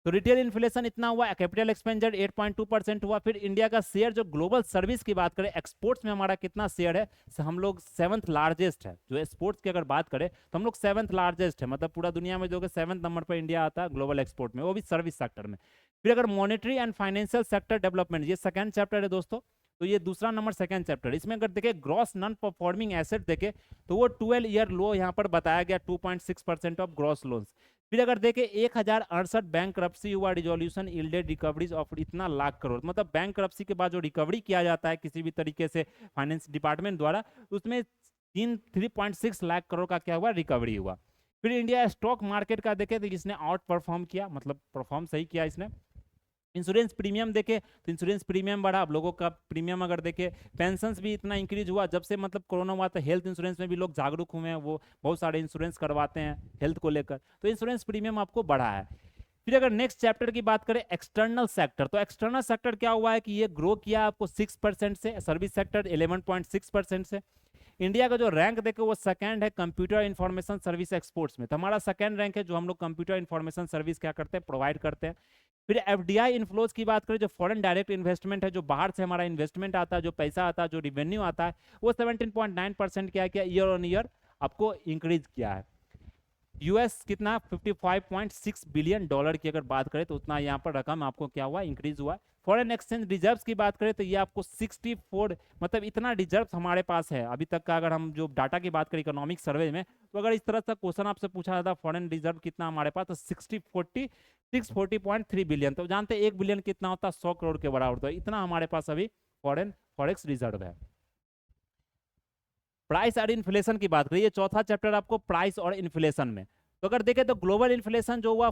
[SPEAKER 1] तो रिटेल इन्फ्लेशन इतना हुआ, कैपिटल एक्सपेंडिचर 8.2% हुआ। फिर इंडिया का शेयर जो ग्लोबल सर्विस की बात करें, एक्सपोर्ट्स में हमारा कितना शेयर है, हम लोग 7th लार्जेस्ट है। जो एक्सपोर्ट्स की अगर बात करें तो हम लोग 7th लार्जेस्ट है, मतलब पूरा दुनिया में जो 7th नंबर पर इंडिया आता है ग्लोबल एक्सपोर्ट में, वो भी सर्विस सेक्टर में। फिर अगर monetary and financial sector development, ये सेकंड चैप्टर है दोस्तों, तो ये दूसरा नंबर सेकंड चैप्टर। इसमें अगर देखें ग्रॉस नॉन परफॉर्मिंग एसेट देखें तो वो 12 ईयर लो यहाँ पर बताया गया 2.6% ऑफ ग्रॉस लोन्स। फिर अगर देखें 1068 बैंक करप्सी हुआ, रिजोल्यूशन इल्डेड रिकवरीज ऑफ इतना लाख करोड़, मतलब बैंक करप्सी के बाद जो रिकवरी किया जाता है किसी भी तरीके से फाइनेंस डिपार्टमेंट द्वारा, उसमें 3.6 लाख करोड़ का क्या हुआ, रिकवरी हुआ। फिर इंडिया स्टॉक मार्केट का देखें तो इसने आउट परफॉर्म किया, मतलब परफॉर्म सही किया इसने। इंश्योरेंस प्रीमियम देखे तो इंश्योरेंस प्रीमियम बढ़ा, आप लोगों का प्रीमियम अगर देखे, पेंशन्स भी इतना इंक्रीज हुआ जब से मतलब कोरोना हुआ, तो हेल्थ इंश्योरेंस में भी लोग जागरूक हुए हैं, वो बहुत सारे इंश्योरेंस करवाते हैं हेल्थ को लेकर, तो इंश्योरेंस प्रीमियम आपको बढ़ा है। फिर अगर नेक्स्ट चैप्टर की बात करें एक्सटर्नल सेक्टर, तो एक्सटर्नल सेक्टर क्या हुआ है कि ये ग्रो किया आपको 6% से, सर्विस सेक्टर 11.6% से। इंडिया का जो रैंक देखे वो सेकंड है कंप्यूटर इंफॉर्मेशन सर्विस एक्सपोर्ट्स में, तो हमारा सेकंड रैंक है जो हम लोग कंप्यूटर इंफॉर्मेशन सर्विस क्या करते हैं, प्रोवाइड करते हैं। फिर एफडीआई इनफ्लोज की बात करें, जो फॉरेन डायरेक्ट इन्वेस्टमेंट है, जो बाहर से हमारा इन्वेस्टमेंट आता है, जो पैसा आता है, जो रिवेन्यू आता है, वो 17.9% क्या किया, ईयर ऑन ईयर आपको इंक्रीज किया है। यूएस कितना 55.6 बिलियन डॉलर की अगर बात करें तो उतना यहाँ पर रकम आपको क्या हुआ, इंक्रीज हुआ। फॉरेन एक्सचेंज रिजर्व्स की बात करें तो ये आपको 64, मतलब इतना रिजर्व हमारे पास है अभी तक का। अगर हम जो डाटा की बात करें इकोनॉमिक सर्वे में, तो अगर इस तरह का क्वेश्चन आपसे पूछा जाता फॉरेन रिजर्व कितना हमारे पास, तो 640.3 बिलियन, तो जानते हैं 1 बिलियन कितना होता है, 100 करोड़ के बराबर, तो इतना हमारे पास अभी फॉरेन फॉरेक्स रिजर्व है। प्राइस और इन्फ्लेशन की बात करिए, चौथा चैप्टर आपको प्राइस और इन्फ्लेशन में। तो अगर देखें तो ग्लोबल इन्फ्लेशन जो हुआ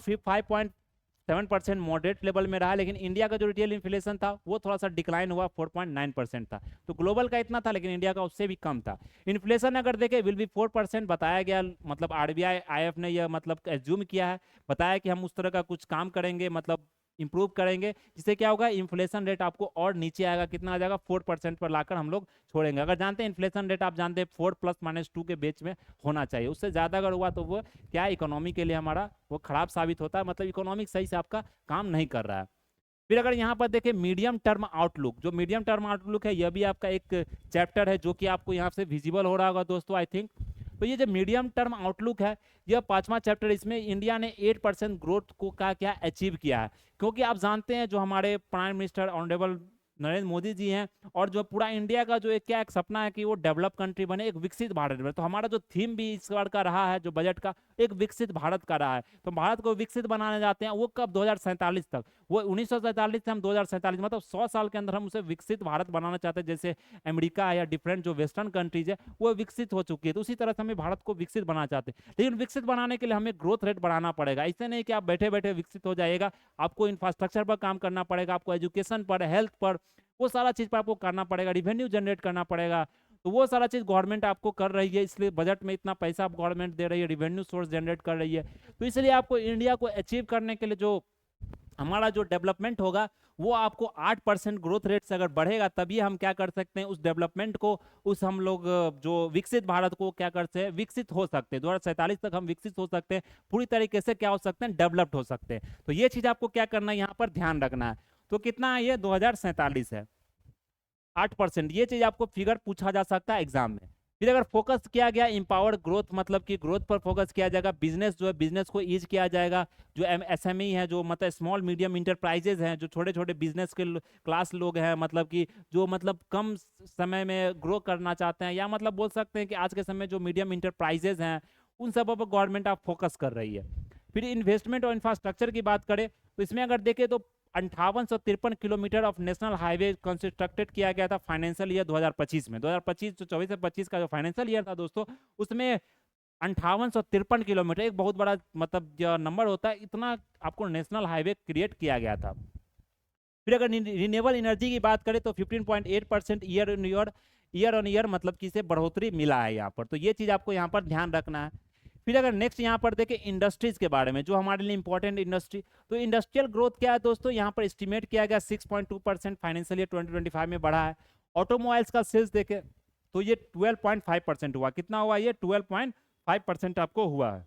[SPEAKER 1] 7% मॉडरेट लेवल में रहा, लेकिन इंडिया का जो रिटेल इन्फ्लेशन था वो थोड़ा सा डिक्लाइन हुआ, 4.9% था। तो ग्लोबल का इतना था, लेकिन इंडिया का उससे भी कम था। इन्फ्लेशन अगर देखें विल बी 4% बताया गया, मतलब आरबीआई आईएफ ने यह मतलब एज्यूम किया है, बताया कि हम उस तरह का कुछ काम करेंगे, मतलब इंप्रूव करेंगे, जिससे क्या होगा, इन्फ्लेशन रेट आपको और नीचे आएगा, कितना आ जाएगा, 4% पर लाकर हम लोग छोड़ेंगे। अगर जानते हैं इन्फ्लेशन रेट, आप जानते हैं 4 + -2 के बीच में होना चाहिए, उससे ज़्यादा अगर हुआ तो वो क्या इकोनॉमी के लिए हमारा वो खराब साबित होता है, मतलब इकोनॉमिक सही से आपका काम नहीं कर रहा है। फिर अगर यहाँ पर देखें मीडियम टर्म आउटलुक, जो मीडियम टर्म आउटलुक है यह भी आपका एक चैप्टर है जो कि आपको यहाँ से विजिबल हो रहा होगा दोस्तों, आई थिंक। तो ये जो मीडियम टर्म आउटलुक है, यह 5वां चैप्टर, इसमें इंडिया ने 8% ग्रोथ को क्या अचीव किया है। क्योंकि आप जानते हैं जो हमारे prime minister honourable Narendra Modi ji हैं, और जो पूरा इंडिया का जो एक सपना है कि वो डेवलप कंट्री बने, एक विकसित भारत बने। तो हमारा जो थीम भी इस बार का रहा है, जो बजट का, एक विकसित भारत का रहा है। तो भारत को विकसित बनाने जाते हैं, वो कब, 2047 तक। वो 1947 से हम 2047, मतलब 100 साल के अंदर हम उसे विकसित भारत बनाना चाहते हैं। जैसे अमेरिका या डिफरेंट जो वेस्टर्न कंट्रीज है वो विकसित हो चुकी है, तो उसी तरह से हमें भारत को विकसित बनाना चाहते हैं। लेकिन विकसित बनाने के लिए हमें ग्रोथ रेट बढ़ाना पड़ेगा। ऐसे नहीं कि आप बैठे बैठे विकसित हो जाएगा, आपको इंफ्रास्ट्रक्चर पर काम करना पड़ेगा, आपको एजुकेशन पर, हेल्थ पर, वो सारा चीज़ पर आपको करना पड़ेगा, रिवेन्यू जनरेट करना पड़ेगा। तो वो सारा चीज़ गवर्नमेंट आपको कर रही है, इसलिए बजट में इतना पैसा गवर्नमेंट दे रही है, रिवेन्यू सोर्स जनरेट कर रही है। तो इसलिए आपको इंडिया को अचीव करने के लिए जो हमारा जो डेवलपमेंट होगा, वो आपको 8% ग्रोथ रेट से अगर बढ़ेगा, तभी हम क्या कर सकते हैं, उस डेवलपमेंट को, उस हम लोग जो विकसित भारत को क्या करते हैं, विकसित हो सकते हैं। 2047 तक हम विकसित हो सकते हैं, पूरी तरीके से क्या हो सकते हैं, डेवलप्ड हो सकते हैं। तो ये चीज़ आपको क्या करना है, यहाँ पर ध्यान रखना है। तो कितना है ये, 2047 है, 8%। ये चीज आपको फिगर पूछा जा सकता है एग्जाम में। फिर अगर फोकस किया गया एम्पावर्ड ग्रोथ, मतलब कि ग्रोथ पर फोकस किया जाएगा, बिजनेस जो है बिजनेस को ईज किया जाएगा। जो एसएमई है, जो मतलब स्मॉल मीडियम इंटरप्राइजेज हैं, जो छोटे छोटे बिजनेस के क्लास लोग हैं, मतलब कि जो मतलब कम समय में ग्रो करना चाहते हैं, या मतलब बोल सकते हैं कि आज के समय जो मीडियम इंटरप्राइजेज हैं, उन सब पर गवर्नमेंट आप फोकस कर रही है। फिर इन्वेस्टमेंट और इंफ्रास्ट्रक्चर की बात करें तो इसमें अगर देखें तो 5853 kilometre of national highway constructed किया गया था फाइनेंशियल ईयर 2025 में। 2025 जो 24 से 25 का जो फाइनेंशियल ईयर था दोस्तों, उसमें 5853 किलोमीटर, एक बहुत बड़ा मतलब जो नंबर होता है, इतना आपको नेशनल हाईवे क्रिएट किया गया था। फिर अगर रिन्यूएबल एनर्जी की बात करें तो 15.8% ईयर ऑन ईयर मतलब कि इसे बढ़ोतरी मिला है यहाँ पर। तो ये चीज़ आपको यहाँ पर ध्यान रखना है। फिर अगर नेक्स्ट यहाँ पर देखें इंडस्ट्रीज के बारे में, जो हमारे लिए इंपॉर्टेंट इंडस्ट्री, तो इंडस्ट्रियल ग्रोथ क्या है दोस्तों, यहाँ पर एस्टिमेट किया गया 6.2% फाइनेंशियल ईयर 2025 में बढ़ा है। ऑटोमोबाइल्स का सेल्स देखें तो ये 12.5% हुआ। कितना हुआ, ये 12.5% आपको हुआ है।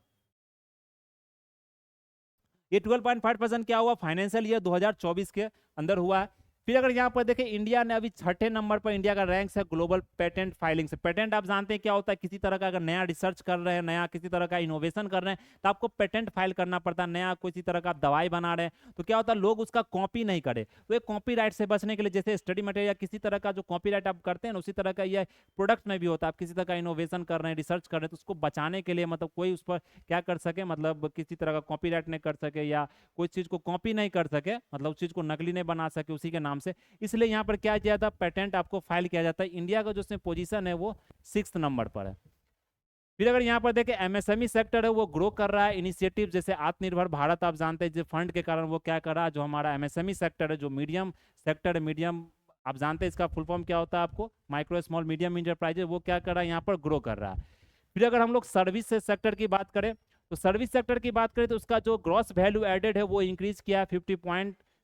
[SPEAKER 1] ये 12.5% क्या हुआ, फाइनेंशियल ईयर 2024 के अंदर हुआ है। फिर अगर यहाँ पर देखें, इंडिया ने अभी 6ठे नंबर पर इंडिया का रैंक है ग्लोबल पेटेंट फाइलिंग से। पेटेंट आप जानते हैं क्या होता है, किसी तरह का अगर नया रिसर्च कर रहे हैं, नया किसी तरह का इनोवेशन कर रहे हैं, तो आपको पेटेंट फाइल करना पड़ता है। नया किसी तरह का दवाई बना रहे हैं तो क्या होता है, लोग उसका कॉपी नहीं करे। तो ये कॉपीराइट से बचने के लिए, जैसे स्टडी मटेरियल किसी तरह का जो कॉपीराइट आप करते हैं, उसी तरह का ये प्रोडक्ट में भी होता है। आप किसी तरह का इनोवेशन कर रहे हैं, रिसर्च कर रहे हैं, तो उसको बचाने के लिए, मतलब कोई उस पर क्या कर सके, मतलब किसी तरह का कॉपीराइट नहीं कर सके, या कोई चीज़ को कॉपी नहीं कर सके, मतलब उस चीज़ को नकली नहीं बना सके उसी के नाम से, इसलिए यहाँ पर क्या किया जाता है, पेटेंट आपको फाइल किया जाता है। इंडिया का जो उसमें पोजीशन है वो 6th नंबर पर है। फिर अगर यहाँ पर देखें एमएसएमई सेक्टर है वो ग्रो कर रहा है। इनिशिएटिव जैसे आत्मनिर्भर भारत, आप जानते हैं जो फंड के कारण वो क्या कर रहा है, जो हमारा एमएसएमई सेक्टर है, जो मीडियम सेक्टर है, मीडियम आप जानते हैं इसका फुल फॉर्म क्या होता है, आपको माइक्रो स्मॉल मीडियम इंटरप्राइजेज, वो क्या कर रहा है, यहाँ पर ग्रो कर रहा है। फिर अगर हम लोग सर्विस सेक्टर की बात करें तो सर्विस सेक्टर की बात करें तो उसका जो ग्रॉस वैल्यू एडेड है वो इंक्रीज किया है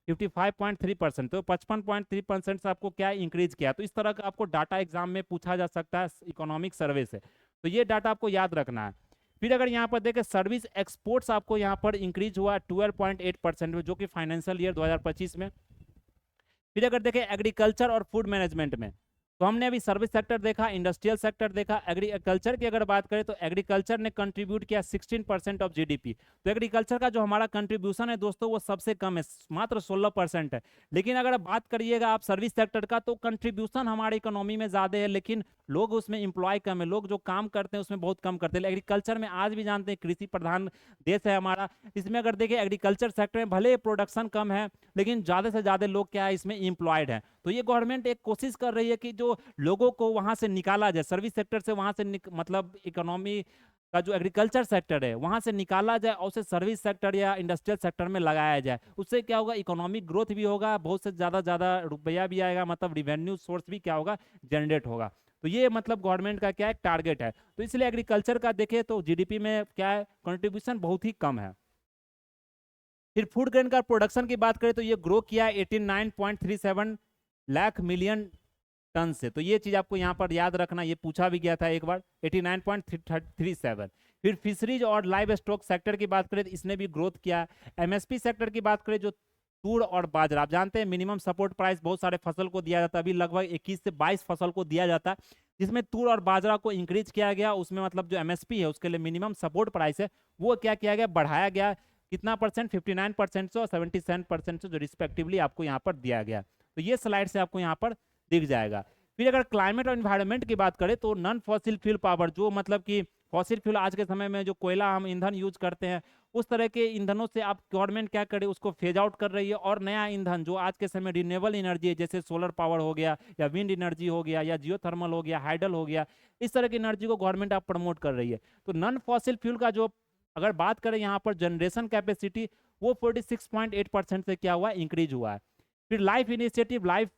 [SPEAKER 1] 55.3%, तो 55.3% से आपको क्या इंक्रीज किया। तो इस तरह का आपको डाटा एग्जाम में पूछा जा सकता है इकोनॉमिक सर्वे से, तो ये डाटा आपको याद रखना है। फिर अगर यहाँ पर देखें सर्विस एक्सपोर्ट्स आपको यहाँ पर इंक्रीज हुआ 12.8% में, जो कि फाइनेंशियल ईयर 2025 में। फिर अगर देखें एग्रीकल्चर और फूड मैनेजमेंट में, तो हमने अभी सर्विस सेक्टर देखा, इंडस्ट्रियल सेक्टर देखा। एग्रीकल्चर की अगर बात करें तो एग्रीकल्चर ने कंट्रीब्यूट किया 16% ऑफ जीडीपी। तो एग्रीकल्चर का जो हमारा कंट्रीब्यूशन है दोस्तों वो सबसे कम है, मात्र 16% है। लेकिन अगर बात करिएगा आप सर्विस सेक्टर का, तो कंट्रीब्यूशन हमारी इकोनॉमी में ज़्यादा है, लेकिन लोग उसमें एम्प्लॉय कम है, लोग जो काम करते हैं उसमें बहुत कम करते हैं। एग्रीकल्चर में आज भी जानते हैं कृषि प्रधान देश है हमारा, इसमें अगर देखिए एग्रीकल्चर सेक्टर में भले प्रोडक्शन कम है, लेकिन ज़्यादा से ज़्यादा लोग क्या है इसमें एम्प्लॉयड है। तो ये गवर्नमेंट एक कोशिश कर रही है कि जो लोगों को वहाँ से निकाला जाए, सर्विस सेक्टर से वहाँ से मतलब इकोनॉमी का जो एग्रीकल्चर सेक्टर है वहां से निकाला जाए और उसे सर्विस सेक्टर या इंडस्ट्रियल सेक्टर में लगाया जाए, उससे क्या होगा, इकोनॉमिक ग्रोथ भी होगा, बहुत से ज़्यादा रुपया भी आएगा, मतलब रिवेन्यू सोर्स भी क्या होगा, जनरेट होगा। तो ये मतलब गवर्नमेंट का क्या है, टारगेट है। तो इसलिए एग्रीकल्चर का देखें तो जीडीपी में क्या है, कंट्रीब्यूशन बहुत ही कम है। फिर फूड ग्रेन का प्रोडक्शन की बात करें तो ये ग्रो किया 89.37 लाख मिलियन टन से। तो ये चीज आपको यहाँ पर याद रखना, ये पूछा भी गया था एक बार, 89.37। फिर फिशरीज और लाइव स्टॉक सेक्टर की बात करें तो इसने भी ग्रोथ किया। एमएसपी सेक्टर की बात करें, जो तूर और बाजरा, आप जानते हैं मिनिमम सपोर्ट प्राइस बहुत सारे फसल को दिया जाता है, अभी लगभग 21 से 22 फसल को दिया जाता है, जिसमें तूर और बाजरा को इंक्रीज किया गया। उसमें मतलब जो एमएसपी है उसके लिए मिनिमम सपोर्ट प्राइस है वो क्या किया गया, बढ़ाया गया। कितना परसेंट, 59% से और 77% से जो रिस्पेक्टिवली आपको यहाँ पर दिया गया। तो ये स्लाइड से आपको यहाँ पर दिख जाएगा। फिर अगर क्लाइमेट और इन्वायरमेंट की बात करें तो नॉन फॉसिल फ्यूल पावर, जो मतलब कि फॉसिल फ्यूल आज के समय में जो कोयला हम ईंधन यूज करते हैं, उस तरह के ईंधनों से आप गवर्नमेंट क्या करे, उसको फेज आउट कर रही है, और नया ईंधन जो आज के समय रिन्यूएबल एनर्जी है, जैसे सोलर पावर हो गया या विंड एनर्जी हो गया या जियोथर्मल हो गया, हाइडल हो गया, इस तरह की एनर्जी को गवर्नमेंट आप प्रमोट कर रही है। तो नॉन फॉसिल फ्यूल का जो अगर बात करें यहाँ पर जनरेशन कैपेसिटी, वो 46.8% से क्या हुआ, इंक्रीज हुआ है। फिर लाइफ इनिशिएटिव, लाइफ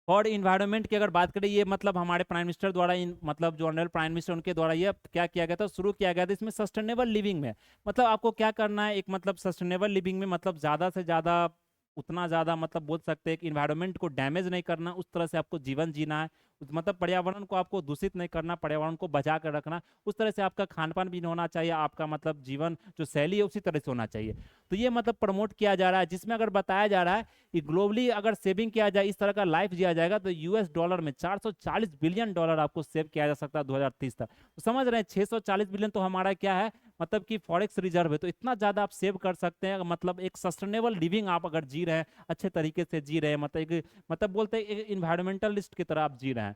[SPEAKER 1] और इन्वायरमेंट की अगर बात करें, ये मतलब हमारे प्राइम मिनिस्टर द्वारा मतलब जो ऑनरेबल प्राइम मिनिस्टर उनके द्वारा ये क्या किया गया था, शुरू किया गया था। इसमें सस्टेनेबल लिविंग में मतलब आपको क्या करना है, एक मतलब सस्टेनेबल लिविंग में मतलब ज़्यादा से ज़्यादा, उतना ज़्यादा मतलब बोल सकते हैं कि इन्वायरमेंट को डैमेज नहीं करना, उस तरह से आपको जीवन जीना है। मतलब पर्यावरण को आपको दूषित नहीं करना, पर्यावरण को बचा कर रखना, उस तरह से आपका खान पान भी होना चाहिए, आपका मतलब जीवन जो शैली है उसी तरह से होना चाहिए। तो ये मतलब प्रमोट किया जा रहा है, जिसमें अगर बताया जा रहा है कि ग्लोबली अगर सेविंग किया जाए, इस तरह का लाइफ जिया जाएगा, तो यूएस डॉलर में 440 बिलियन डॉलर आपको सेव किया जा सकता है 2030 तक। तो समझ रहे हैं 640 बिलियन तो हमारा क्या है, मतलब कि फॉरेक्स रिजर्व है। तो इतना ज़्यादा आप सेव कर सकते हैं, मतलब एक सस्टेनेबल लिविंग आप अगर जी रहे हैं, अच्छे तरीके से जी रहे हैं, मतलब एक मतलब बोलते हैं इन्वायरमेंटलिस्ट की तरह आप जी रहे हैं।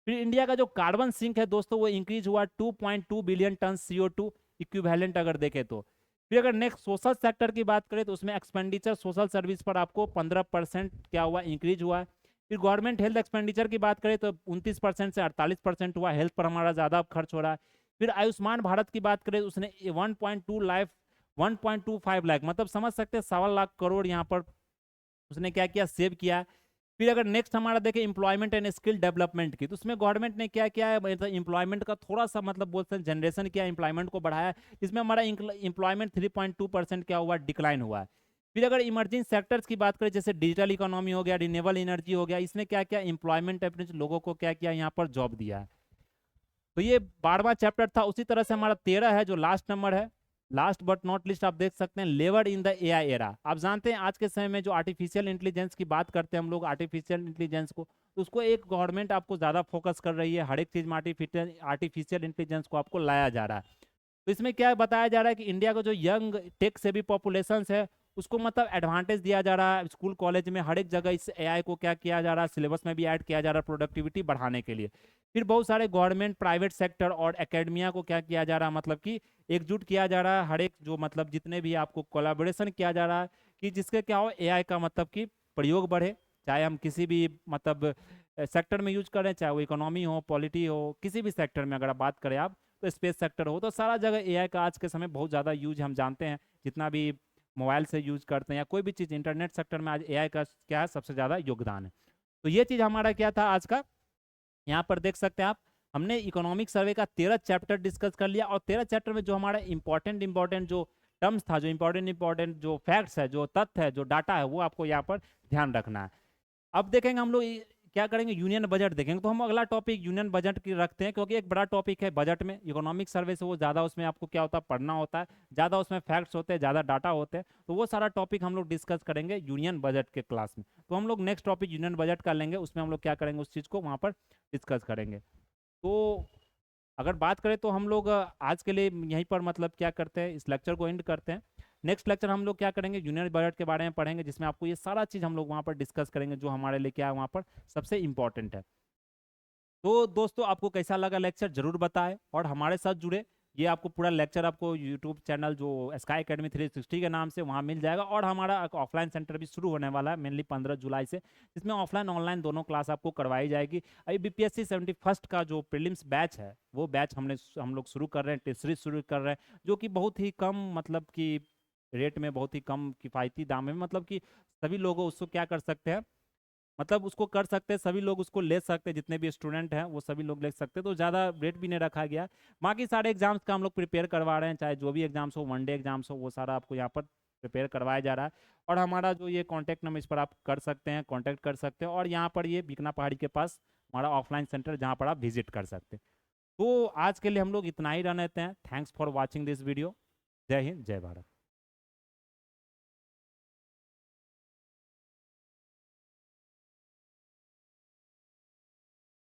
[SPEAKER 1] फिर इंडिया का जो कार्बन सिंक है दोस्तों, वो इंक्रीज हुआ 2.2 बिलियन टन CO2 इक्विवेलेंट अगर देखें तो। फिर अगर नेक्स्ट सोशल सेक्टर की बात करें तो उसमें एक्सपेंडिचर सोशल सर्विस पर आपको 15% क्या हुआ, इंक्रीज हुआ है। फिर गवर्नमेंट हेल्थ एक्सपेंडिचर की बात करें तो 29% से 48% हुआ, हेल्थ पर हमारा ज़्यादा खर्च हो रहा है। फिर आयुष्मान भारत की बात करें तो उसने 1.25 लाख मतलब समझ सकते हैं 1.25 लाख करोड़ यहाँ पर उसने क्या किया, सेव किया। फिर अगर नेक्स्ट हमारा देखें एम्प्लॉयमेंट एंड स्किल डेवलपमेंट की, तो उसमें गवर्नमेंट ने क्या किया है, मतलब एम्प्लॉयमेंट का थोड़ा सा मतलब बोलते हैं जनरेशन किया, एम्प्लॉयमेंट को बढ़ाया, जिसमें हमारा एम्प्लॉयमेंट 3.2% क्या हुआ, डिक्लाइन हुआ है। फिर अगर इमर्जिंग सेक्टर्स की बात करें, जैसे डिजिटल इकोनॉमी हो गया, रिन्यूएबल एनर्जी हो गया, इसने क्या किया, एम्प्लॉयमेंट अपने लोगों को क्या किया, यहाँ पर जॉब दिया है। तो ये 12वां चैप्टर था। उसी तरह से हमारा 13 है जो लास्ट नंबर है, लास्ट बट नॉट लिस्ट, आप देख सकते हैं labour in the AI era. आप जानते हैं आज के समय में जो आर्टिफिशियल इंटेलिजेंस की बात करते हैं हम लोग, आर्टिफिशियल इंटेलिजेंस को, तो उसको एक गवर्नमेंट आपको ज़्यादा फोकस कर रही है, हर एक चीज़ में आर्टिफिशियल इंटेलिजेंस को आपको लाया जा रहा है। तो इसमें क्या बताया जा रहा है कि इंडिया का जो यंग टेक से भी पॉपुलेशन है उसको मतलब एडवांटेज दिया जा रहा है, स्कूल कॉलेज में हर एक जगह इस एआई को क्या किया जा रहा है, सिलेबस में भी ऐड किया जा रहा है प्रोडक्टिविटी बढ़ाने के लिए। फिर बहुत सारे गवर्नमेंट, प्राइवेट सेक्टर और एकेडमिया को क्या किया जा रहा है, मतलब कि एकजुट किया जा रहा है, हर एक जो मतलब जितने भी आपको कोलैबोरेशन किया जा रहा है कि जिसके क्या हो, एआई का मतलब कि प्रयोग बढ़े, चाहे हम किसी भी मतलब सेक्टर में यूज करें, चाहे वो इकोनॉमी हो, पॉलिटी हो, किसी भी सेक्टर में अगर आप बात करें आप, तो स्पेस सेक्टर हो, तो सारा जगह एआई का आज के समय बहुत ज़्यादा यूज हम जानते हैं। जितना भी मोबाइल से यूज करते हैं या कोई भी चीज़, इंटरनेट सेक्टर में आज एआई का क्या है, सबसे ज़्यादा योगदान है। तो ये चीज़ हमारा क्या था आज का, यहाँ पर देख सकते हैं आप, हमने इकोनॉमिक सर्वे का 13 चैप्टर डिस्कस कर लिया, और 13 चैप्टर में जो हमारा इंपॉर्टेंट जो टर्म्स था, जो इंपॉर्टेंट जो फैक्ट्स है, जो तथ्य है, जो डाटा है, वो आपको यहाँ पर ध्यान रखना है। अब देखेंगे हम लोग क्या करेंगे, यूनियन बजट देखेंगे। तो हम अगला टॉपिक यूनियन बजट की रखते हैं, क्योंकि एक बड़ा टॉपिक है बजट में, इकोनॉमिक सर्वे से वो ज़्यादा उसमें आपको क्या होता है, पढ़ना होता है, ज़्यादा उसमें फैक्ट्स होते हैं, ज़्यादा डाटा होते हैं, तो वो सारा टॉपिक हम लोग डिस्कस करेंगे यूनियन बजट के क्लास में। तो हम लोग नेक्स्ट टॉपिक यूनियन बजट का लेंगे, उसमें हम लोग क्या करेंगे, उस चीज़ को वहाँ पर डिस्कस करेंगे। तो अगर बात करें तो हम लोग आज के लिए यहीं पर मतलब क्या करते हैं, इस लेक्चर को एंड करते हैं। नेक्स्ट लेक्चर हम लोग क्या करेंगे, यूनियन बजट के बारे में पढ़ेंगे, जिसमें आपको ये सारा चीज़ हम लोग वहाँ पर डिस्कस करेंगे, जो हमारे लिए क्या है वहाँ पर सबसे इम्पोर्टेंट है। तो दोस्तों आपको कैसा लगा लेक्चर, जरूर बताएं और हमारे साथ जुड़े। ये आपको पूरा लेक्चर आपको यूट्यूब चैनल जो स्काई एकेडमी 360 के नाम से वहाँ मिल जाएगा। और हमारा ऑफलाइन सेंटर भी शुरू होने वाला है मेनली 15 जुलाई से, जिसमें ऑफलाइन ऑनलाइन दोनों क्लास आपको करवाई जाएगी। अभी बीपीएससी 71 का जो प्रीलिम्स बैच है वो बैच हम लोग शुरू कर रहे हैं, टेस्ट सीरीज शुरू कर रहे हैं, जो कि बहुत ही कम मतलब कि रेट में, बहुत ही कम किफ़ायती दाम में, मतलब कि सभी लोग उसको क्या कर सकते हैं, मतलब उसको कर सकते हैं, सभी लोग उसको ले सकते हैं, जितने भी स्टूडेंट हैं वो सभी लोग ले सकते हैं। तो ज़्यादा रेट भी नहीं रखा गया। बाकी सारे एग्जाम्स का हम लोग प्रिपेयर करवा रहे हैं, चाहे जो भी एग्जाम्स हो, वनडे एग्जाम्स हो, वो सारा आपको यहाँ पर प्रिपेयर करवाया जा रहा है। और हमारा जो ये कॉन्टैक्ट नंबर, इस पर आप कर सकते हैं, कॉन्टैक्ट कर सकते हैं। और यहाँ पर ये बीकना पहाड़ी के पास हमारा ऑफलाइन सेंटर, जहाँ पर आप विजिट कर सकते हैं। तो आज के लिए हम लोग इतना ही रह लेते हैं। Thanks for watching this video. जय हिंद, जय भारत।